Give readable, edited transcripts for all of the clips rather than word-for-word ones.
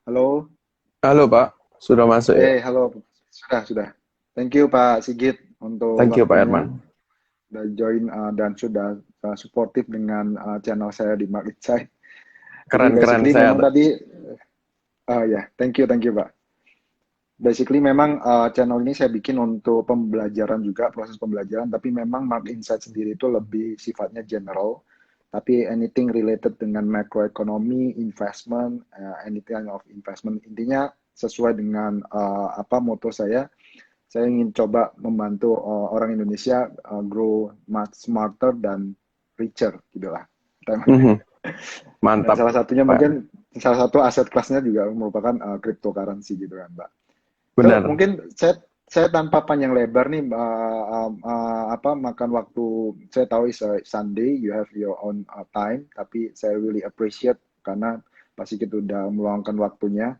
Halo, Halo Pak, sudah masuk ya? halo, sudah. Thank you Pak Sigit untuk Thank you Pak waktunya, Herman. sudah join dan sudah suportif dengan channel saya di Mark Insight. Jadi Keren-keren basically saya memang tuh. tadi, ya, thank you Pak. Basically memang channel ini saya bikin untuk pembelajaran juga, proses pembelajaran, tapi memang Mark Insight sendiri itu lebih sifatnya general, tapi anything related dengan macroeconomy, investment, anything of investment, intinya sesuai dengan apa moto saya ingin coba membantu orang Indonesia grow much smarter dan richer, gitu lah. Mhm, Dan mantap salah satunya Pak. mungkin, salah satu aset kelasnya juga merupakan cryptocurrency gitu kan, Mbak. So, Benar. mungkin saya tanpa panjang lebar nih apa makan waktu, saya tahu is a Sunday you have your own time, tapi saya really appreciate karena Pak Sigit udah meluangkan waktunya.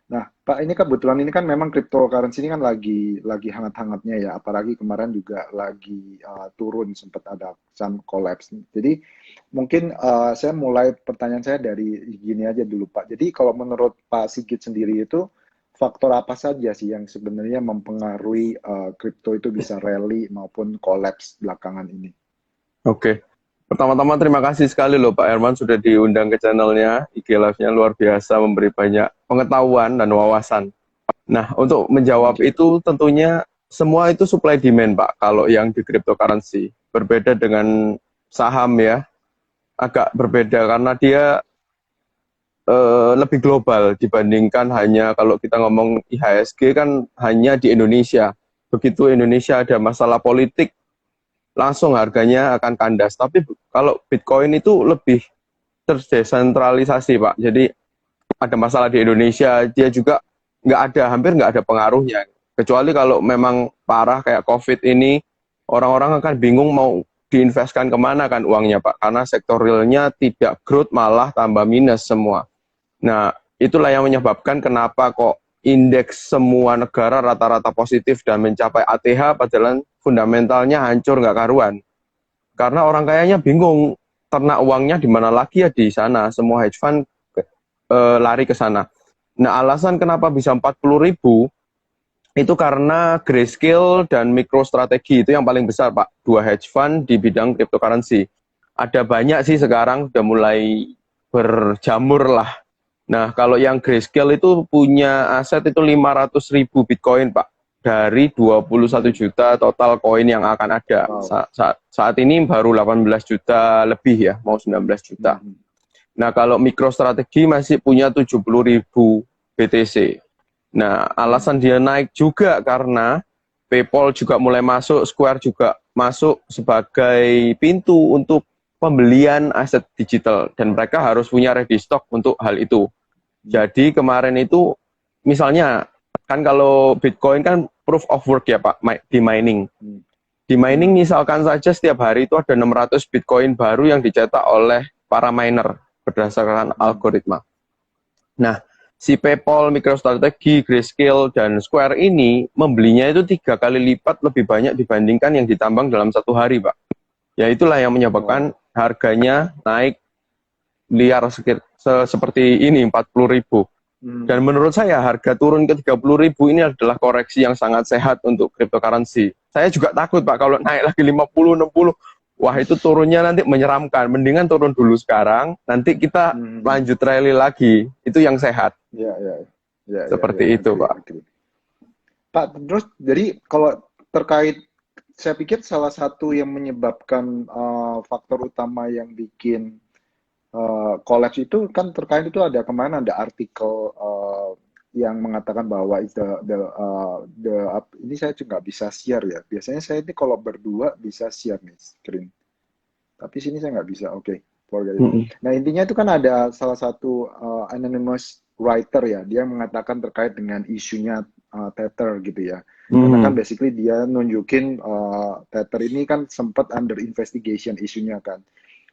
Nah, Pak, ini kebetulan ini kan memang cryptocurrency ini kan lagi hangat-hangatnya ya, apalagi kemarin juga lagi turun, sempat ada some collapse. Jadi mungkin saya mulai pertanyaan saya dari gini aja dulu, Pak. Jadi kalau menurut Pak Sigit sendiri itu faktor apa saja sih yang sebenarnya mempengaruhi kripto itu bisa rally maupun collapse belakangan ini? Oke. Pertama-tama terima kasih sekali loh Pak Herman sudah diundang ke channelnya. IG Live-nya luar biasa memberi banyak pengetahuan dan wawasan. Nah, untuk Thank menjawab you. itu tentunya semua itu supply demand Pak. Kalau yang di cryptocurrency berbeda dengan saham ya, agak berbeda karena dia lebih global dibandingkan hanya kalau kita ngomong IHSG kan hanya di Indonesia. Begitu Indonesia ada masalah politik, langsung harganya akan kandas. Tapi kalau Bitcoin itu lebih terdesentralisasi, Pak. Jadi ada masalah di Indonesia, dia juga hampir nggak ada pengaruhnya. Kecuali kalau memang parah kayak COVID ini, orang-orang akan bingung mau diinvestkan kemana kan uangnya, Pak. Karena sektor realnya tidak growth, malah tambah minus semua. Nah, itulah yang menyebabkan kenapa kok indeks semua negara rata-rata positif dan mencapai ATH padahal fundamentalnya hancur nggak karuan. Karena orang kayanya bingung ternak uangnya di mana lagi ya di sana. Semua hedge fund lari ke sana. Nah, alasan kenapa bisa 40.000 itu karena Grayscale dan MicroStrategy itu yang paling besar, Pak. Dua hedge fund di bidang cryptocurrency. Ada banyak sih sekarang udah mulai berjamur lah. Nah, kalau yang Grayscale itu punya aset itu 500.000 Bitcoin, Pak. Dari 21 Hmm, juta total koin yang akan ada. wow. Saat ini baru 18 juta lebih ya, mau 19 juta. Hmm, Nah, kalau MicroStrategy masih punya 70.000 BTC. Nah, hmm, alasan dia naik juga karena PayPal juga mulai masuk, Square juga masuk sebagai pintu untuk pembelian aset digital dan mereka harus punya ready stock untuk hal itu. hmm, Jadi kemarin itu misalnya kan kalau Bitcoin kan proof of work ya Pak di mining. hmm, Di hmm, mining misalkan saja setiap hari itu ada 600 Bitcoin baru yang dicetak oleh para miner berdasarkan hmm, algoritma. Nah, si PayPal, MicroStrategy, Grayscale, dan Square ini membelinya itu 3 kali lipat lebih banyak dibandingkan yang ditambang dalam satu hari, Pak. Ya itulah yang menyebabkan wow. harganya naik liar seperti ini, 40.000. Hmm, Dan menurut saya harga turun ke 30.000 ini adalah koreksi yang sangat sehat untuk cryptocurrency. Saya juga takut Pak kalau naik lagi 50, 60. Wah itu turunnya nanti menyeramkan. Mendingan turun dulu sekarang, nanti kita hmm. lanjut rally lagi. Itu yang sehat. Ya, ya, Seperti ya, itu agree, Pak. agree. Pak, terus jadi kalau terkait, saya pikir salah satu yang menyebabkan faktor utama yang bikin collapse itu kan terkait itu ada kemana ada artikel yang mengatakan bahwa is ini saya juga nggak bisa share ya. Biasanya saya ini kalau berdua bisa share nih screen. Tapi sini saya nggak bisa. Oke, forget it. Mm-mm. Nah, intinya itu kan ada salah satu anonymous writer ya, dia mengatakan terkait dengan isunya Tether gitu ya. Karena kan Mm-mm. basically dia nunjukin Tether ini kan sempat under investigation isunya kan.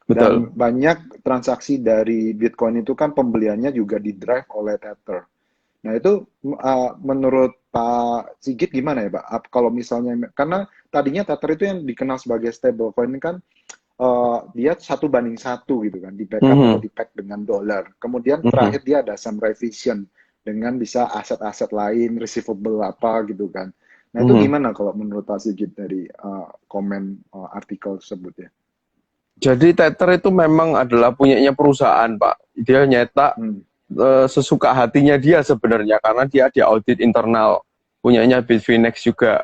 Dan Betul. banyak transaksi dari Bitcoin itu kan pembeliannya juga di drive oleh Tether. Nah, itu menurut Pak Sigit gimana ya, Pak? Kalau misalnya karena tadinya Tether itu yang dikenal sebagai stablecoin kan dia 1 banding 1 gitu kan, di backup atau Mhm. di pack dengan dolar. Kemudian Mhm. terakhir dia ada some revision dengan bisa aset-aset lain, receivable apa gitu kan. Nah itu Mhm. gimana kalau menurut Pak Sigit dari komen artikel tersebut ya? Jadi Tether itu memang adalah punyanya perusahaan, Pak. Dia nyetak Hmm. sesuka hatinya dia sebenarnya karena dia di audit internal, punyanya Bitfinex juga.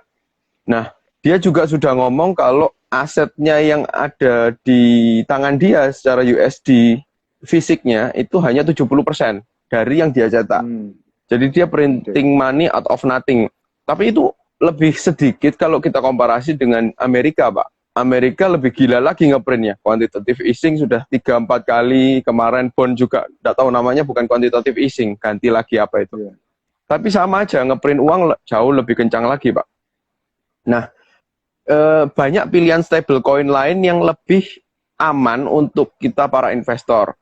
Nah, dia juga sudah ngomong kalau asetnya yang ada di tangan dia secara USD fisiknya itu hanya 70% dari yang dia cetak. Hmm. Jadi dia Oke. printing money out of nothing. Tapi itu lebih sedikit kalau kita komparasi dengan Amerika, Pak. Amerika lebih gila lagi ngeprintnya. Quantitative easing sudah 3-4 kali. Kemarin bond juga, tidak tahu namanya, bukan quantitative easing. Ganti lagi apa itu. Yeah. Tapi sama aja, ngeprint uang jauh lebih kencang lagi, Pak. Nah, banyak pilihan stablecoin lain yang lebih aman untuk kita para investor.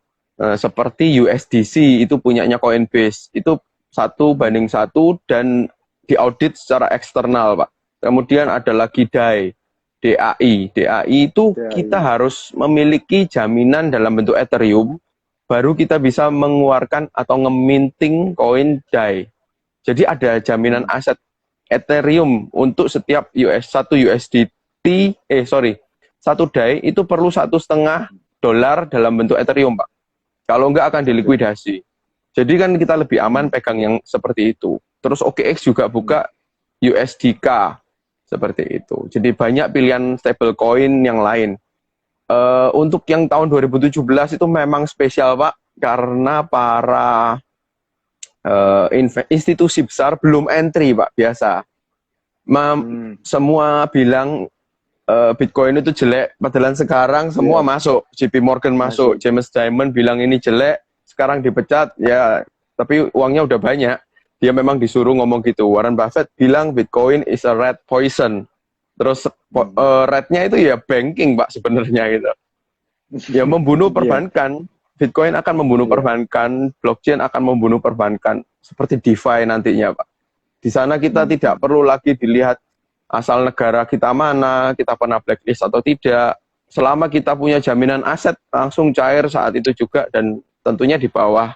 Seperti USDC, itu punyanya Coinbase. Itu 1:1 dan diaudit secara eksternal, Pak. Kemudian ada lagi DAI, DAI. DAI itu kita DAI. harus memiliki jaminan dalam bentuk Ethereum, baru kita bisa mengeluarkan atau ngeminting koin DAI. Jadi ada jaminan Hmm. aset Ethereum untuk setiap satu USDT, satu DAI itu perlu $1,5 dalam bentuk Ethereum, Pak. Kalau enggak akan Oke. dilikuidasi. Jadi kan kita lebih aman Hmm. pegang yang seperti itu. Terus OKX juga buka USDK seperti itu. Jadi banyak pilihan stablecoin yang lain. Untuk yang tahun 2017 itu memang spesial, Pak, karena para institusi besar belum entry, Pak, biasa. Hmm. Semua bilang Bitcoin itu jelek, padahal sekarang semua Yeah. masuk. JP Morgan masuk, Masuk. James Diamond bilang ini jelek, sekarang dipecat, ya tapi uangnya udah banyak. Dia memang disuruh ngomong gitu. Warren Buffett bilang Bitcoin is a red poison. Terus rednya itu ya banking, Pak, sebenarnya gitu. Ya membunuh Iya. perbankan. Bitcoin akan membunuh Iya. perbankan, blockchain akan membunuh perbankan, seperti DeFi nantinya, Pak. Di sana kita tidak perlu lagi dilihat asal negara kita mana, kita pernah blacklist atau tidak. Selama kita punya jaminan aset, langsung cair saat itu juga, dan tentunya di bawah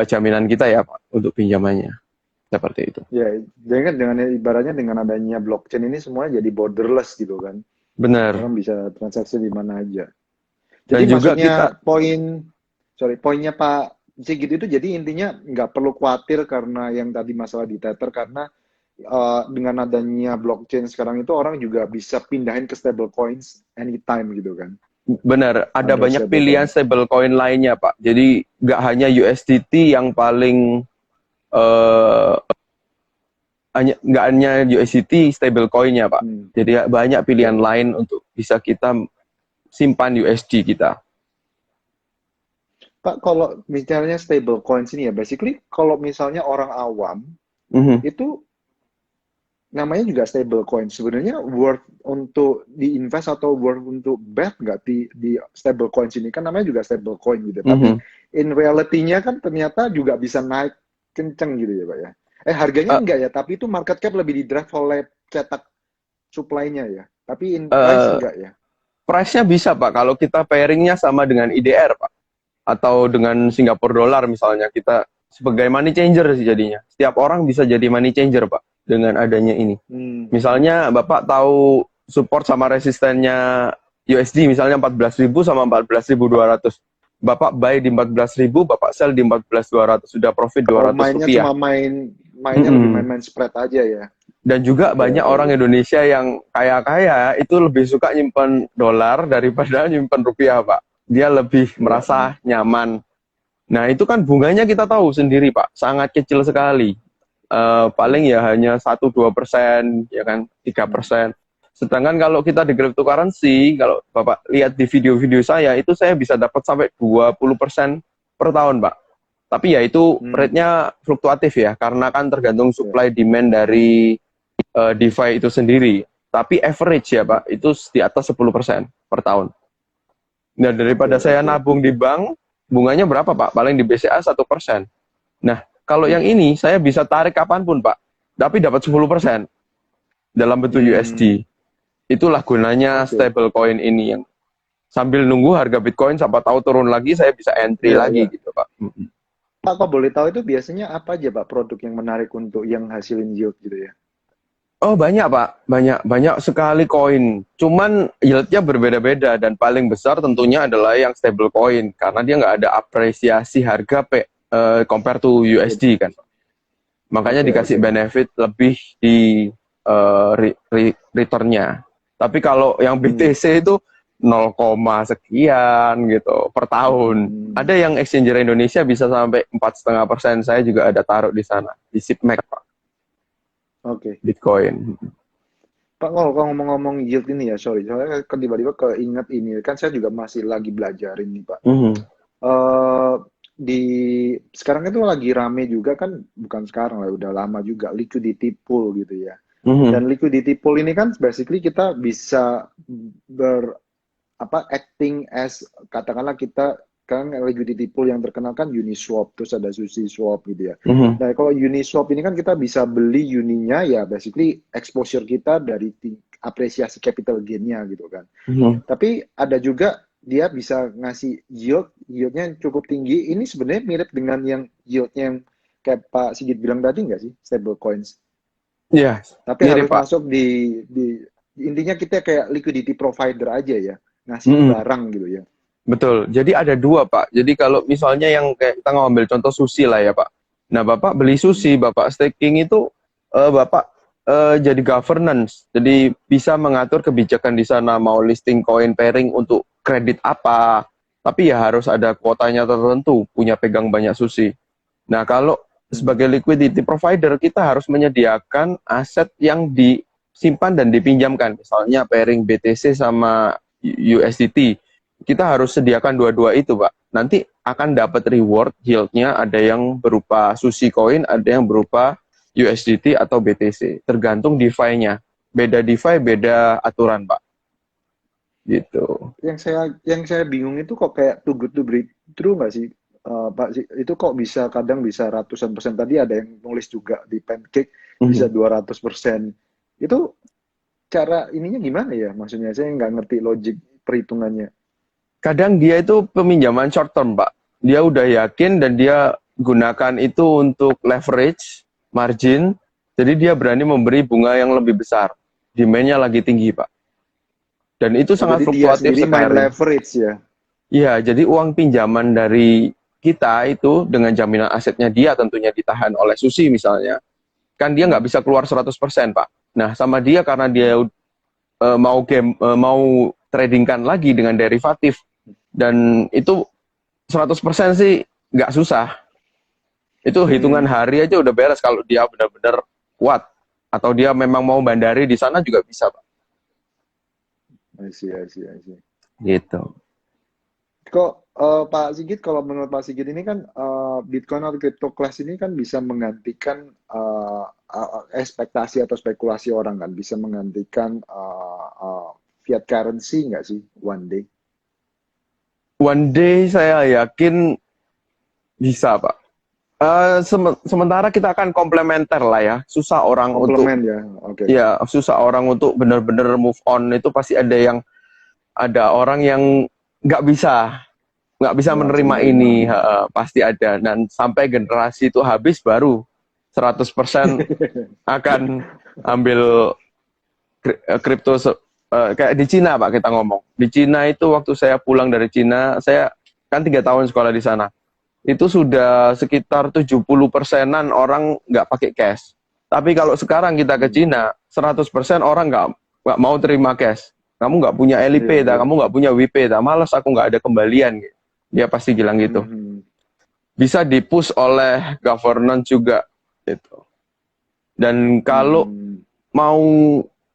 jaminan kita ya, Pak, untuk pinjamannya. Seperti itu. Ya, jadi kan dengan ibaratnya dengan adanya blockchain ini semuanya jadi borderless gitu kan. Benar. Orang bisa transaksi di mana aja. Jadi Dan juga maksudnya kita, poinnya Pak Sigit itu jadi intinya nggak perlu khawatir karena yang tadi masalah di Tether karena dengan adanya blockchain sekarang itu orang juga bisa pindahin ke stable coins anytime gitu kan. benar, ada Ada banyak stable pilihan coin. stablecoin lainnya, Pak. Jadi nggak hanya USDT yang paling eh, nggak hanya USDT stablecoinnya, Pak. Jadi banyak pilihan Ya. lain untuk bisa kita simpan USD kita. Pak, kalau misalnya stable coins ini ya, basically kalau misalnya orang awam Mhm. itu namanya juga stable coin. Sebenarnya worth untuk diinvest atau worth untuk bet nggak di stable coins ini kan namanya juga stable coin gitu. Tapi Mhm. in reality-nya kan ternyata juga bisa naik kenceng gitu ya Pak ya. Harganya Eh, enggak ya, tapi itu market cap lebih di drive oleh cetak supply-nya ya. Tapi in price eh, enggak ya. price-nya bisa, Pak, kalau kita pairing-nya sama dengan IDR, Pak, atau dengan Singapore dollar misalnya, kita sebagai money changer sih jadinya. Setiap orang bisa jadi money changer, Pak, dengan adanya ini. Hmm. Misalnya Bapak tahu support sama resistennya USD, misalnya 14.000 sama 14.200. Bapak buy di 14.000, Bapak sell di 14.200, sudah profit Oh, 200 mainnya rupiah. cuma mainnya lebih Mm-mm. main-main spread aja ya. Dan juga Oke, banyak oke, orang oke. Indonesia yang kaya-kaya itu lebih suka nyimpen dolar daripada nyimpen rupiah, Pak. Dia lebih Iya, benar. merasa nyaman. Nah, itu kan bunganya kita tahu sendiri, Pak, sangat kecil sekali. Iya. Paling ya hanya 1-2%, ya kan, 3%. Sedangkan kalau kita di cryptocurrency, kalau Bapak lihat di video-video saya, itu saya bisa dapat sampai 20% per tahun, Pak. Tapi ya itu Hmm. rate-nya fluktuatif ya, karena kan tergantung Iya. supply demand dari DeFi itu sendiri. Tapi average ya, Hmm. Pak, itu di atas 10% per tahun. Nah, Oke, daripada saya oke. nabung di bank, bunganya berapa, Pak? Paling di BCA 1%. Nah, kalau yang Iya. ini saya bisa tarik kapanpun, Pak. Tapi dapat 10% dalam bentuk Hmm. USD. Itulah gunanya Oke. stable coin ini, yang sambil nunggu harga Bitcoin siapa tahu turun lagi, saya bisa entry Iya, lagi iya. gitu, Pak. Mm-mm. Pak, kok boleh tahu itu biasanya apa aja Pak produk yang menarik untuk yang hasilin yield gitu ya? Oh banyak Pak, banyak sekali koin. Cuman yieldnya berbeda-beda dan paling besar tentunya adalah yang stable coin karena dia nggak ada apresiasi harga compare to USD kan. Makanya Oke, dikasih oke. benefit lebih di returnnya. Tapi kalau yang Hmm. BTC itu 0, sekian gitu per tahun. Hmm. Ada yang exchanger Indonesia bisa sampai 4,5%. Saya juga ada taruh di sana di Sipmax Pak, Oke. Bitcoin. Pak, kalau ngomong-ngomong yield ini ya, sorry, soalnya kan tiba-tiba keinget ini, kan saya juga masih lagi belajar ini, Pak. Mhm, eh di sekarang itu lagi rame juga kan, bukan sekarang lah, udah lama juga liquidity pool gitu ya. mhm, Dan liquidity pool ini kan basically kita bisa ber apa acting as katakanlah kita kan liquidity pool yang terkenal kan Uniswap terus ada SushiSwap gitu ya. mhm, Nah kalau Uniswap ini kan kita bisa beli uninya ya basically exposure kita dari apresiasi capital gain-nya gitu kan. mhm. Tapi ada juga dia bisa ngasih yieldnya yang cukup tinggi. Ini sebenarnya mirip dengan yang yieldnya yang kayak Pak Sigit bilang tadi nggak sih, stable coins. Iya, Tapi mirip harus Pak. masuk di intinya kita kayak liquidity provider aja ya, ngasih Mhm, barang gitu ya. betul. Jadi ada dua Pak. Jadi kalau misalnya yang kayak kita ngambil contoh sushi lah ya Pak. Nah Bapak beli Hmm. sushi, Bapak staking itu Bapak jadi governance. Jadi bisa mengatur kebijakan di sana mau listing coin pairing untuk kredit apa. Tapi ya harus ada kuotanya tertentu, punya pegang banyak sushi. Nah, kalau Hmm. sebagai liquidity provider kita harus menyediakan aset yang disimpan dan dipinjamkan. Misalnya pairing BTC sama USDT. Kita harus sediakan dua-dua itu, Pak. Nanti akan dapat reward yield-nya ada yang berupa sushi coin, ada yang berupa USDT atau BTC. Tergantung DeFi-nya. Beda DeFi, beda aturan, Pak. Gitu. Yang saya bingung itu kok kayak too good to be true nggak sih, Pak? Itu kok bisa kadang bisa ratusan persen. Tadi ada yang nulis juga di Pancake bisa Mhm. 200%. Itu cara ininya gimana ya? Maksudnya saya nggak ngerti logik perhitungannya. Kadang dia itu peminjaman short term, Pak. Dia udah yakin dan dia gunakan itu untuk leverage, margin, jadi dia berani memberi bunga yang lebih besar. Demand-nya lagi tinggi, Pak. Dan itu Oh, sangat jadi dia fluktuatif sendiri main sekali. leverage ya? Iya, jadi uang pinjaman dari kita itu dengan jaminan asetnya dia tentunya ditahan oleh Susi misalnya, kan dia nggak Hmm. bisa keluar 100%, Pak. Nah, sama dia karena Hmm. dia mau tradingkan lagi dengan derivatif dan itu 100% sih nggak susah. Itu hitungan Hmm. hari aja udah beres kalau dia benar-benar kuat. Atau dia memang mau bandari di sana juga bisa, Pak. I see, I see, I see. Gitu. Kok Pak Sigit, kalau menurut Pak Sigit ini kan Bitcoin atau crypto class ini kan bisa menggantikan ekspektasi atau spekulasi orang kan, bisa menggantikan fiat currency nggak sih one day? One day saya yakin bisa, Pak. Sementara kita akan komplementer lah ya. Komplement ya, oke. Susah orang untuk benar-benar move on itu pasti ada orang yang nggak bisa nggak bisa Nggak bisa menerima menerima. ini, pasti ada dan sampai generasi itu habis baru 100% akan ambil kripto kayak di Cina Pak kita ngomong. Di Cina itu waktu saya pulang dari Cina, saya kan 3 tahun sekolah di sana. Itu sudah sekitar 70%-an orang nggak pakai cash. Tapi kalau sekarang kita ke Hmm. Cina, 100% orang nggak mau terima cash. Kamu nggak punya Iya, LIP, iya. kamu nggak punya WP, malas aku nggak ada kembalian. Dia pasti bilang gitu. Mhm. Bisa dipush oleh governance juga gitu. Dan kalau Mhm. mau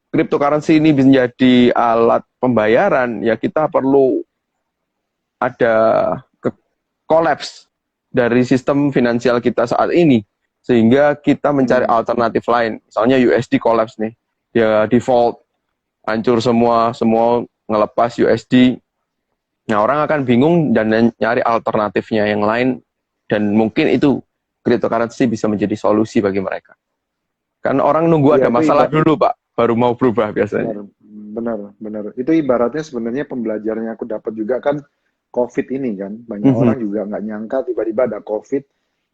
cryptocurrency ini menjadi alat pembayaran, ya kita perlu ada kolaps dari sistem finansial kita saat ini sehingga kita mencari Hmm. alternatif lain. Misalnya USD kolaps nih, ya default, hancur semua ngelepas USD. Nah, orang akan bingung dan nyari alternatifnya yang lain dan mungkin itu cryptocurrency bisa menjadi solusi bagi mereka. Kan orang nunggu Iya ada itu masalah dulu, Pak, baru mau berubah biasanya. benar, benar, benar. Itu ibaratnya sebenarnya pembelajaran yang aku dapat juga kan COVID ini kan. Banyak Mhm, orang juga nggak nyangka tiba-tiba ada COVID.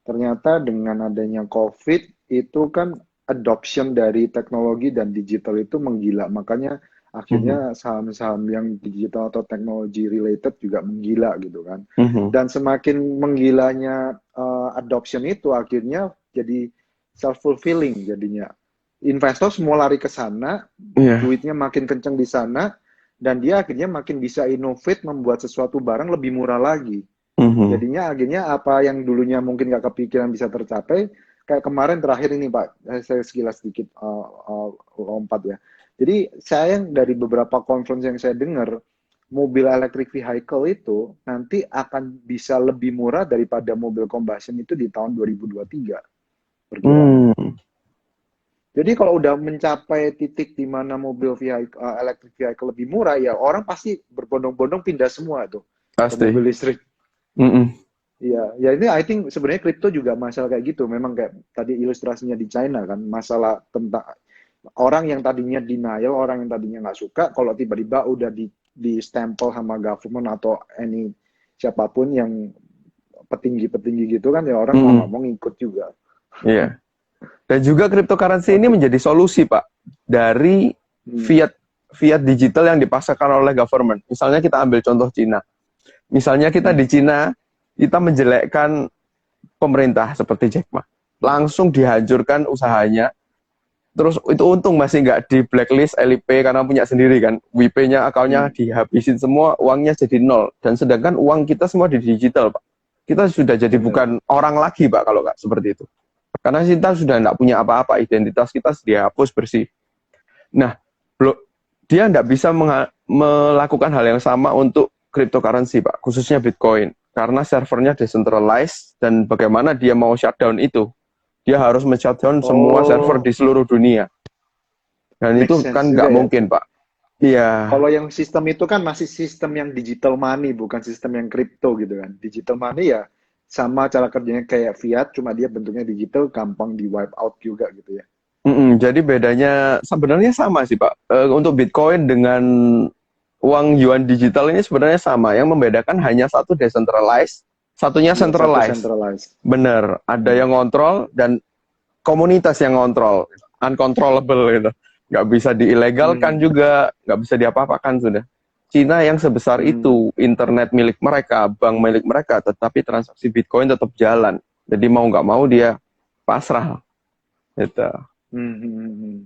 Ternyata dengan adanya COVID itu kan adoption dari teknologi dan digital itu menggila. Makanya Mhm. akhirnya saham-saham yang digital atau teknologi related juga menggila gitu kan. Mhm. Dan semakin menggilanya adoption itu akhirnya jadi self-fulfilling jadinya. Investor semua lari ke sana, Iya. duitnya makin kenceng di sana, dan dia akhirnya makin bisa innovate membuat sesuatu barang lebih murah lagi. Mhm. Jadinya akhirnya apa yang dulunya mungkin nggak kepikiran bisa tercapai, kayak kemarin terakhir ini Pak, saya sekilas sedikit lompat ya. Jadi saya yang dari beberapa conference yang saya dengar, mobil electric vehicle itu nanti akan bisa lebih murah daripada mobil combustion itu di tahun 2023 perkiraannya. Hmm, Jadi kalau udah mencapai titik di mana mobil vehicle, electric vehicle lebih murah, ya orang pasti berbondong-bondong pindah semua tuh ke pasti. mobil listrik. Mhm. Iya, ya ini I think sebenarnya kripto juga masalah kayak gitu. Memang kayak tadi ilustrasinya di China kan, masalah tentang orang yang tadinya denial, orang yang tadinya nggak suka, kalau tiba-tiba udah di stempel sama government atau any siapapun yang petinggi-petinggi gitu kan, ya orang mau nggak Mhm. mau ngikut juga. Iya. Dan juga cryptocurrency ini Oke. menjadi solusi, Pak, dari Hmm. fiat fiat digital yang dipaksakan oleh government. Misalnya kita ambil contoh Cina. Misalnya kita Hmm. di Cina, kita menjelekkan pemerintah seperti Jack Ma. Hmm. Langsung dihancurkan usahanya. Terus itu untung masih nggak di blacklist LIP karena punya sendiri kan. WP-nya, akunnya Hmm. dihabisin semua, uangnya jadi nol. Dan sedangkan uang kita semua di digital, Pak. Kita sudah jadi Bener. bukan orang lagi, Pak, kalau nggak seperti itu. Karena kita sudah nggak punya apa-apa, identitas kita dihapus bersih. Nah, dia nggak bisa melakukan hal yang sama untuk cryptocurrency, Pak, khususnya Bitcoin. Karena servernya decentralized dan bagaimana dia mau shutdown itu. Dia harus men-shutdown semua server Oh, di seluruh dunia. Dan make itu sense kan juga nggak ya. mungkin, Pak. Iya. Kalau yang sistem itu kan masih sistem yang digital money, bukan sistem yang kripto gitu kan. Digital money ya sama cara kerjanya kayak fiat, cuma dia bentuknya digital, gampang di wipe out juga gitu ya. Jadi bedanya sebenarnya sama sih, Pak. Untuk Bitcoin dengan uang yuan digital ini sebenarnya sama. Yang membedakan hanya satu decentralized, satunya Ya, satu centralized. centralized. Benar, ada Hmm. yang ngontrol dan komunitas yang ngontrol, uncontrollable gitu. Nggak bisa diilegalkan Hmm. juga, nggak bisa diapa-apakan sudah. Cina yang sebesar Hmm. itu, internet milik mereka, bank milik mereka, tetapi transaksi Bitcoin tetap jalan. Jadi mau nggak mau dia pasrah. Gitu. Hmm. Hmm. Hmm. Hmm.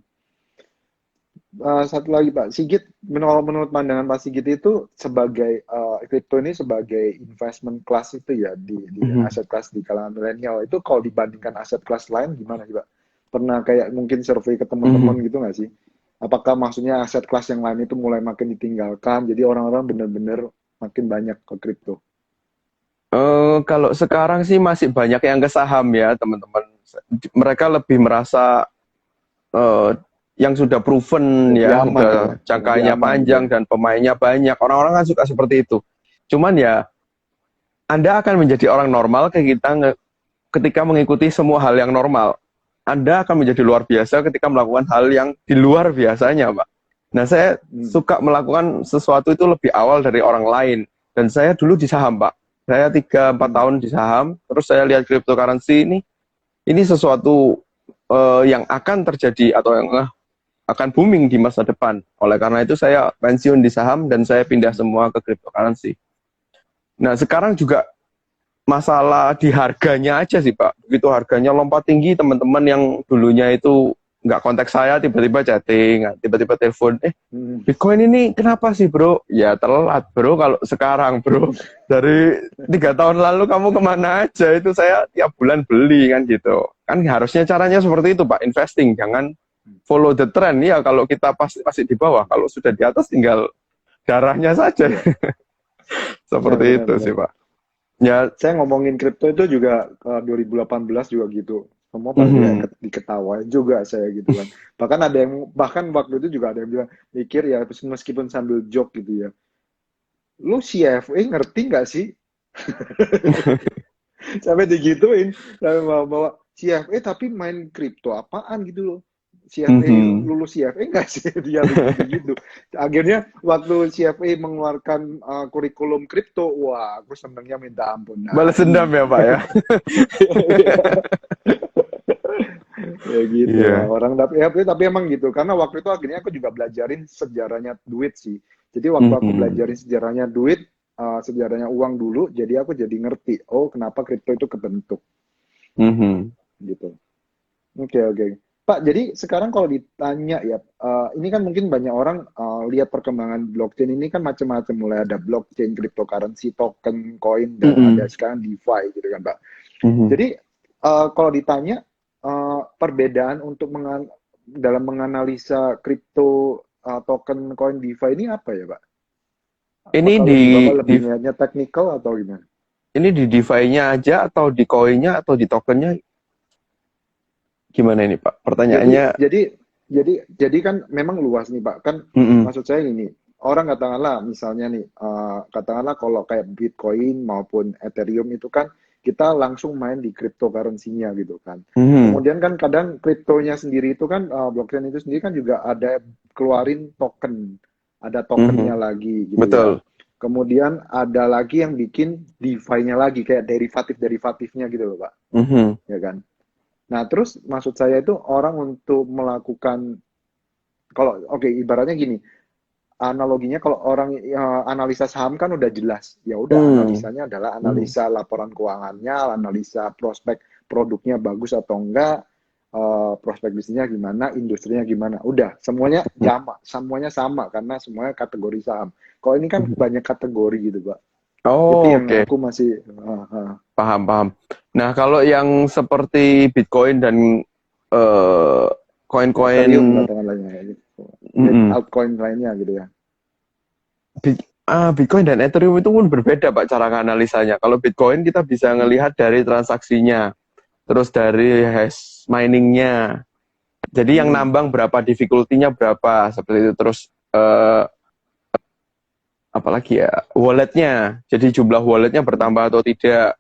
Satu lagi Pak, Sigit, menurut pandangan Pak Sigit itu sebagai kripto ini sebagai investment class itu ya di Mhm. aset kelas di kalangan milenial itu kalau dibandingkan aset kelas lain gimana sih Pak? Pernah kayak mungkin survei ke teman-teman Mhm. gitu nggak sih? Apakah maksudnya aset kelas yang lain itu mulai makin ditinggalkan, jadi orang-orang benar-benar makin banyak ke kripto? Kalau sekarang sih masih banyak yang ke saham ya, teman-teman. Mereka lebih merasa eh, yang sudah proven Lebih ya, aman ya, udah lebih jangkanya aman gitu panjang ya. dan pemainnya banyak. Orang-orang kan suka seperti itu. Cuman ya, Anda akan menjadi orang normal kayak kita ketika mengikuti semua hal yang normal. Anda akan menjadi luar biasa ketika melakukan hal yang di luar biasanya, Pak. Nah, saya Hmm. suka melakukan sesuatu itu lebih awal dari orang lain. Dan saya dulu di saham, Pak. Saya 3-4 Hmm. tahun di saham, terus saya lihat cryptocurrency ini sesuatu yang akan terjadi atau yang akan booming di masa depan. Oleh karena itu saya pensiun di saham dan saya pindah Hmm. semua ke cryptocurrency. Nah, sekarang juga masalah di harganya aja sih, Pak. Begitu harganya lompat tinggi, teman-teman yang dulunya itu nggak kontak saya, tiba-tiba chatting, tiba-tiba telepon, Hmm. Bitcoin ini kenapa sih, bro? Ya telat, bro, kalau sekarang, bro. Dari 3 tahun lalu kamu kemana aja? Itu saya tiap bulan beli kan gitu. Kan harusnya caranya seperti itu, Pak, investing. Jangan follow the trend. Ya, kalau kita pasti masih di bawah. Kalau sudah di atas tinggal darahnya saja. Iya, benar Seperti benar itu benar. sih, Pak. Ya, Saya ngomongin kripto itu juga 2018 juga gitu. Semua pada mhm. diketawain juga saya gitu kan. Bahkan waktu itu juga ada yang bilang mikir ya meskipun sambil joke gitu ya. Lu CFA ngerti nggak sih? Sampai digituin sampai bawa CFA tapi main kripto apaan gitu loh. CFA lulus CFA enggak sih dia begitu. Akhirnya waktu CFA mengeluarkan kurikulum kripto, wah aku senengnya minta ampun. Nah, Balas dendam ya Pak ya. ya gitu lah Iya. orang, tapi emang gitu karena waktu itu akhirnya aku juga belajarin sejarahnya duit sih. Jadi waktu aku Mhm. belajarin sejarahnya duit, sejarahnya uang dulu, jadi aku jadi ngerti oh kenapa kripto itu kebentuk Mhm. gitu. Oke, oke. Pak, jadi sekarang kalau ditanya ya, ini kan mungkin banyak orang lihat perkembangan blockchain ini kan macam-macam, mulai ada blockchain, cryptocurrency, token, koin, dan ada Mhm. sekarang DeFi gitu kan, Pak. Mhm. Jadi kalau ditanya perbedaan untuk dalam menganalisa kripto, token, koin, DeFi ini apa ya, Pak? Ini Apakah di, Bapak di lebih niatnya teknikal atau gimana? ini di DeFi-nya aja atau di koinnya atau di tokennya gimana ini Pak? Jadi Pertanyaannya. jadi jadi kan memang luas nih Pak. Kan Mhm. maksud saya ini, orang katakanlah misalnya nih, katakanlah kalau kayak Bitcoin maupun Ethereum itu kan kita langsung main di cryptocurrency-nya gitu kan. Mhm. Kemudian kan kadang kriptonya sendiri itu kan blockchain itu sendiri kan juga ada keluarin token, ada tokennya Mhm. lagi gitu ya. Betul. Kemudian ada lagi yang bikin DeFi-nya lagi kayak derivatif-derivatifnya gitu loh Pak, Mhm. ya kan. Nah, terus maksud saya itu orang untuk melakukan, kalau oke ibaratnya gini, analoginya kalau orang analisa saham kan udah jelas, ya udah Mhm. analisanya adalah Mhm. analisa laporan keuangannya, analisa prospek produknya bagus atau enggak, prospek bisnisnya gimana, industrinya gimana, udah semuanya sama karena semuanya kategori saham. Kalau ini kan Mhm. banyak kategori gitu, Pak. Itu Oh, yang oke. aku masih Paham, paham. Nah, kalau yang seperti Bitcoin dan eh, Ethereum koin-koin, katakanlah ya gitu. mm-mm. Altcoin lainnya gitu ya. Bitcoin dan Ethereum itu pun berbeda, Pak, cara analisanya. Kalau Bitcoin kita bisa Hmm. ngelihat dari transaksinya, terus dari hash miningnya. Jadi yang Hmm. nambang berapa, difficulty-nya berapa, seperti itu. Terus eh, apalagi ya, walletnya. Jadi jumlah walletnya Hmm. bertambah atau tidak.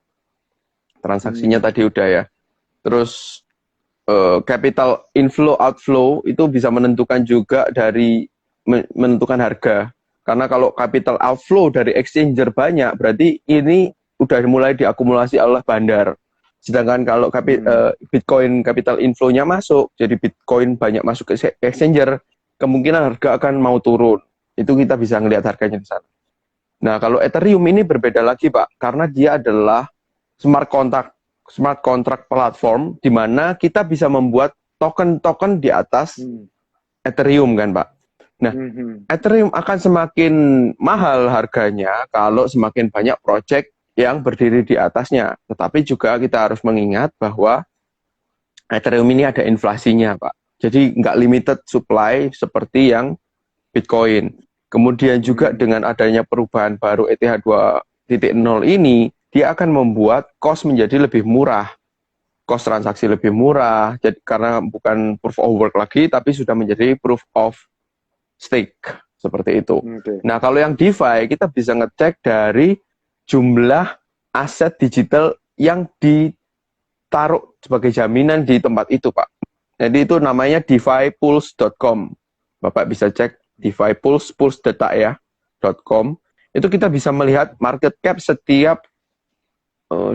Transaksinya Hmm. tadi udah ya. Terus capital inflow outflow itu bisa menentukan juga dari menentukan harga. Karena kalau capital outflow dari exchanger banyak, berarti ini udah mulai diakumulasi oleh bandar. Sedangkan kalau Hmm. Bitcoin capital inflow-nya masuk, jadi Bitcoin banyak masuk ke exchanger, kemungkinan harga akan mau turun. Itu kita bisa ngelihat harganya di sana. Nah, kalau Ethereum ini berbeda lagi, Pak, karena dia adalah smart contract platform di mana kita bisa membuat token-token di atas Hmm. Ethereum kan, Pak. Nah, Hmm. Hmm. Ethereum akan semakin mahal harganya kalau semakin banyak project yang berdiri di atasnya. Tetapi juga kita harus mengingat bahwa Ethereum ini ada inflasinya, Pak. Jadi nggak limited supply seperti yang Bitcoin. Kemudian juga Hmm. dengan adanya perubahan baru ETH 2.0 ini, dia akan membuat cost menjadi lebih murah. Cost transaksi lebih murah, jadi karena bukan proof of work lagi, tapi sudah menjadi proof of stake. Seperti itu. Oke. Nah, kalau yang DeFi, kita bisa ngecek dari jumlah aset digital yang ditaruh sebagai jaminan di tempat itu, Pak. Jadi itu namanya defipools.com. Bapak bisa cek defipools, pools data ya, .com. Itu kita bisa melihat market cap setiap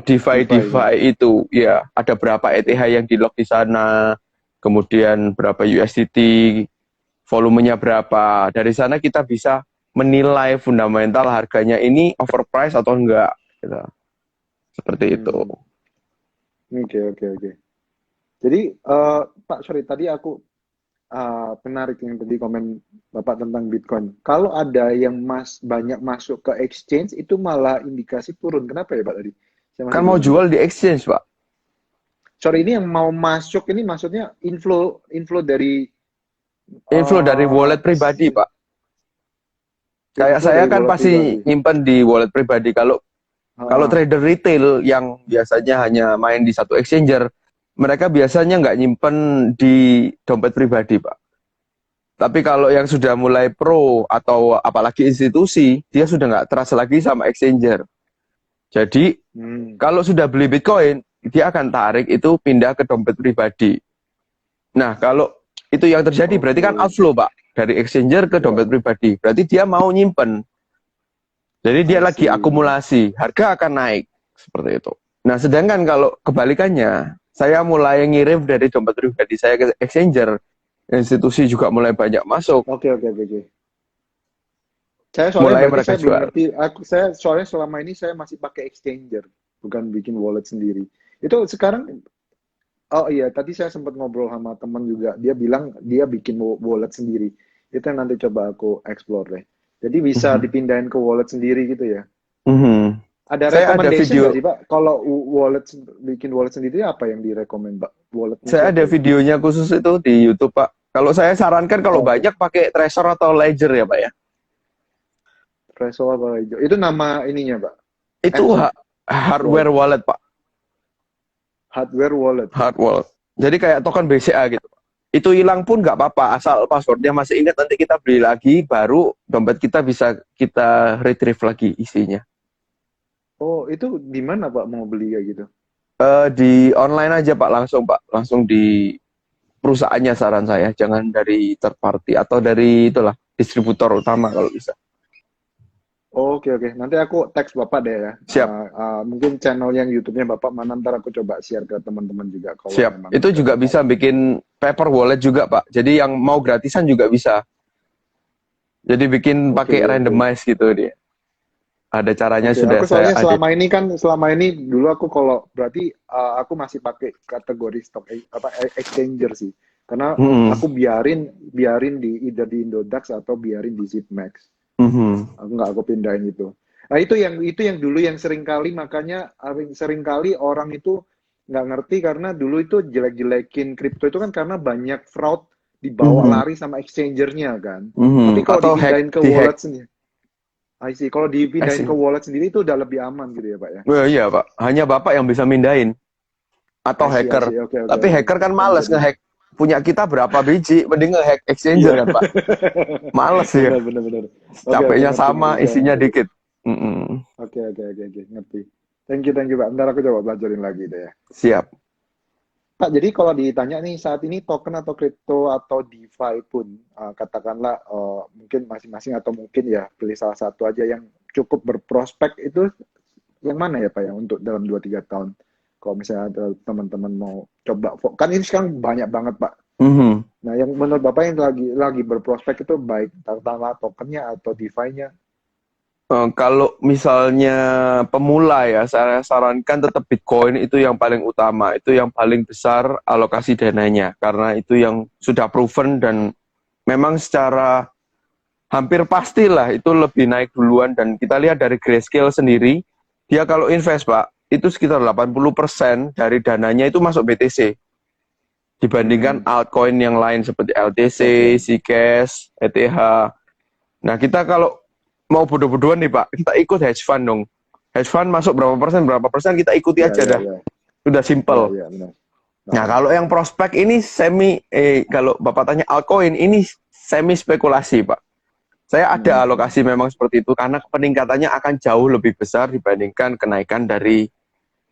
DeFi-nya. DeFi itu. Ya, ada berapa ETH yang di-lock di sana, kemudian berapa USDT, volumenya berapa. Dari sana kita bisa menilai fundamental harganya ini overprice atau enggak. Gitu. Seperti itu. Hmm. Oke, oke, oke. Jadi Pak, sorry tadi aku menarik yang tadi komen Bapak tentang Bitcoin. Kalau ada yang banyak masuk ke exchange itu malah indikasi turun. Kenapa ya Pak tadi? Saya masih Kan mau belum nangkep. jual di exchange, Pak. Sorry, ini yang mau masuk ini maksudnya inflow inflow dari Inflow dari uh, wallet pribadi, Pak. Kayak inflow saya dari kan wallet pasti pribadi. nyimpen di wallet pribadi. Kalau Ah, trader retail yang biasanya hanya main di satu exchanger, mereka biasanya nggak nyimpen di dompet pribadi, Pak. Tapi kalau yang sudah mulai pro atau apalagi institusi, dia sudah nggak trust lagi sama exchanger. Jadi hmm, kalau sudah beli Bitcoin, dia akan tarik itu pindah ke dompet pribadi. Nah, kalau itu yang terjadi, berarti kan Oke. outflow Pak, dari exchanger ke Ya, dompet pribadi. Berarti dia mau nyimpen. Jadi dia I lagi see. akumulasi, harga akan naik seperti itu. Nah, sedangkan kalau kebalikannya, saya mulai ngirim dari dompet pribadi saya ke exchanger, institusi juga mulai banyak masuk, Oke, oke, oke, oke. Saya soalnya mulai berarti mereka saya belum jual. ngerti. Saya soalnya selama ini saya masih pakai exchanger, bukan bikin wallet sendiri. Itu sekarang, oh iya, tadi saya sempat ngobrol sama teman juga. Dia bilang dia bikin wallet sendiri. Itu yang nanti coba aku explore deh. Jadi bisa Mhm. dipindahin ke wallet sendiri gitu ya. Mhm. Ada Saya ada recommendation nggak video, sih Pak? Kalau bikin wallet sendiri apa yang direkomend Pak? Walletnya saya siapa ada gitu? videonya khusus itu di YouTube Pak. Kalau saya sarankan kalau Oh, oke. banyak pakai Trezor atau Ledger ya Pak ya. Trezor apa hijau? Itu nama ininya Pak? Itu Apps-nya? hardware Wallet. wallet Pak, Hardware wallet. hard wallet. Jadi kayak token BCA gitu. Itu hilang pun nggak apa-apa, asal passwordnya masih ingat, nanti kita beli lagi, baru dompet kita bisa kita retrieve lagi isinya. Oh, itu di mana Pak mau beli kayak gitu? Di online aja Pak, langsung di perusahaannya saran saya, jangan dari third party atau dari itulah distributor utama kalau bisa. Oh, oke, oke. Nanti aku teks Bapak deh ya. Siap, Mungkin channel yang YouTube-nya Bapak mana ntar aku coba share ke teman-teman juga kalau siap. memang Itu mereka juga bisa tertarik. bikin paper wallet juga Pak. Jadi yang mau gratisan juga bisa. Jadi bikin Oke, pakai oke. randomize gitu dia. Ada caranya Oke, sudah aku saya soalnya edit. selama ini dulu aku kalau berarti aku masih pakai kategori exchanger sih. Karena Hmm. aku biarin di either di Indodax atau biarin di Zipmax. Mhm. Aku pindahin itu. Nah, itu yang dulu yang sering kali makanya sering kali orang itu nggak ngerti karena dulu itu jelek-jelekin kripto itu kan karena banyak fraud dibawa Mhm. lari sama exchangernya kan. Tapi Mhm. kalau Atau dipindahin ke dihack. wallet sendiri, I see. Kalau dipindahin ke wallet sendiri itu udah lebih aman gitu ya Pak ya. Oh, iya Pak, hanya Bapak yang bisa mindahin atau I hacker. see. Oke, oke, Tapi oke. hacker kan Thank you, males thank you. ngehack punya kita berapa biji, mending ngehack Iya. exchanger kan Pak. Males ya, Benar, benar, benar. Oke, oke, capeknya ngerti, ngerti. sama, isinya dikit. Mm-mm. Oke, oke, oke, oke, ngerti. Thank you Pak. Ntar aku coba pelajarin lagi deh ya. Siap. Pak, jadi kalau ditanya nih saat ini token atau kripto atau DeFi pun katakanlah mungkin masing-masing atau mungkin ya pilih salah satu aja yang cukup berprospek itu yang mana ya Pak ya untuk dalam 2-3 tahun? Kalau misalnya ada teman-teman mau coba, kan ini sekarang banyak banget Pak. Mhm. Nah, yang menurut Bapak yang lagi berprospek itu baik tentang tokennya atau DeFi-nya? Kalau misalnya pemula ya, saya sarankan tetap Bitcoin itu yang paling utama, itu yang paling besar alokasi dananya, karena itu yang sudah proven dan memang secara hampir pastilah itu lebih naik duluan. Dan kita lihat dari Grayscale sendiri, dia kalau invest Pak, itu sekitar 80% dari dananya itu masuk BTC dibandingkan Hmm, altcoin yang lain seperti LTC, oke. Zcash, ETH. Nah, kita kalau mau bodoh-bodohan nih Pak, kita ikut hedge fund dong. Hedge fund masuk berapa persen kita ikuti Ya, aja ya, dah. ya, Udah ya, simple. ya, benar. Nah, Nah, kalau yang prospek ini kalau Bapak tanya altcoin ini semi spekulasi Pak. Saya ada hmm, alokasi memang seperti itu karena peningkatannya akan jauh lebih besar dibandingkan kenaikan dari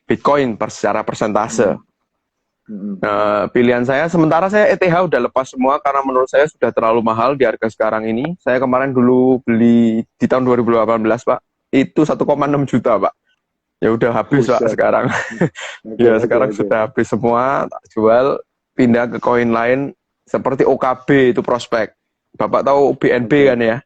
Bitcoin secara persentase. hmm, hmm, Nah, pilihan saya sementara saya ETH udah lepas semua karena menurut saya sudah terlalu mahal di harga sekarang ini. Saya kemarin dulu beli di tahun 2018 Pak, itu 1,6 juta Pak. Ya udah habis Pak buset. sekarang. Oke, Ya oke, sekarang oke. sudah habis semua, tak jual, pindah ke koin lain seperti OKB itu prospek. Bapak tahu BNB Oke. kan ya?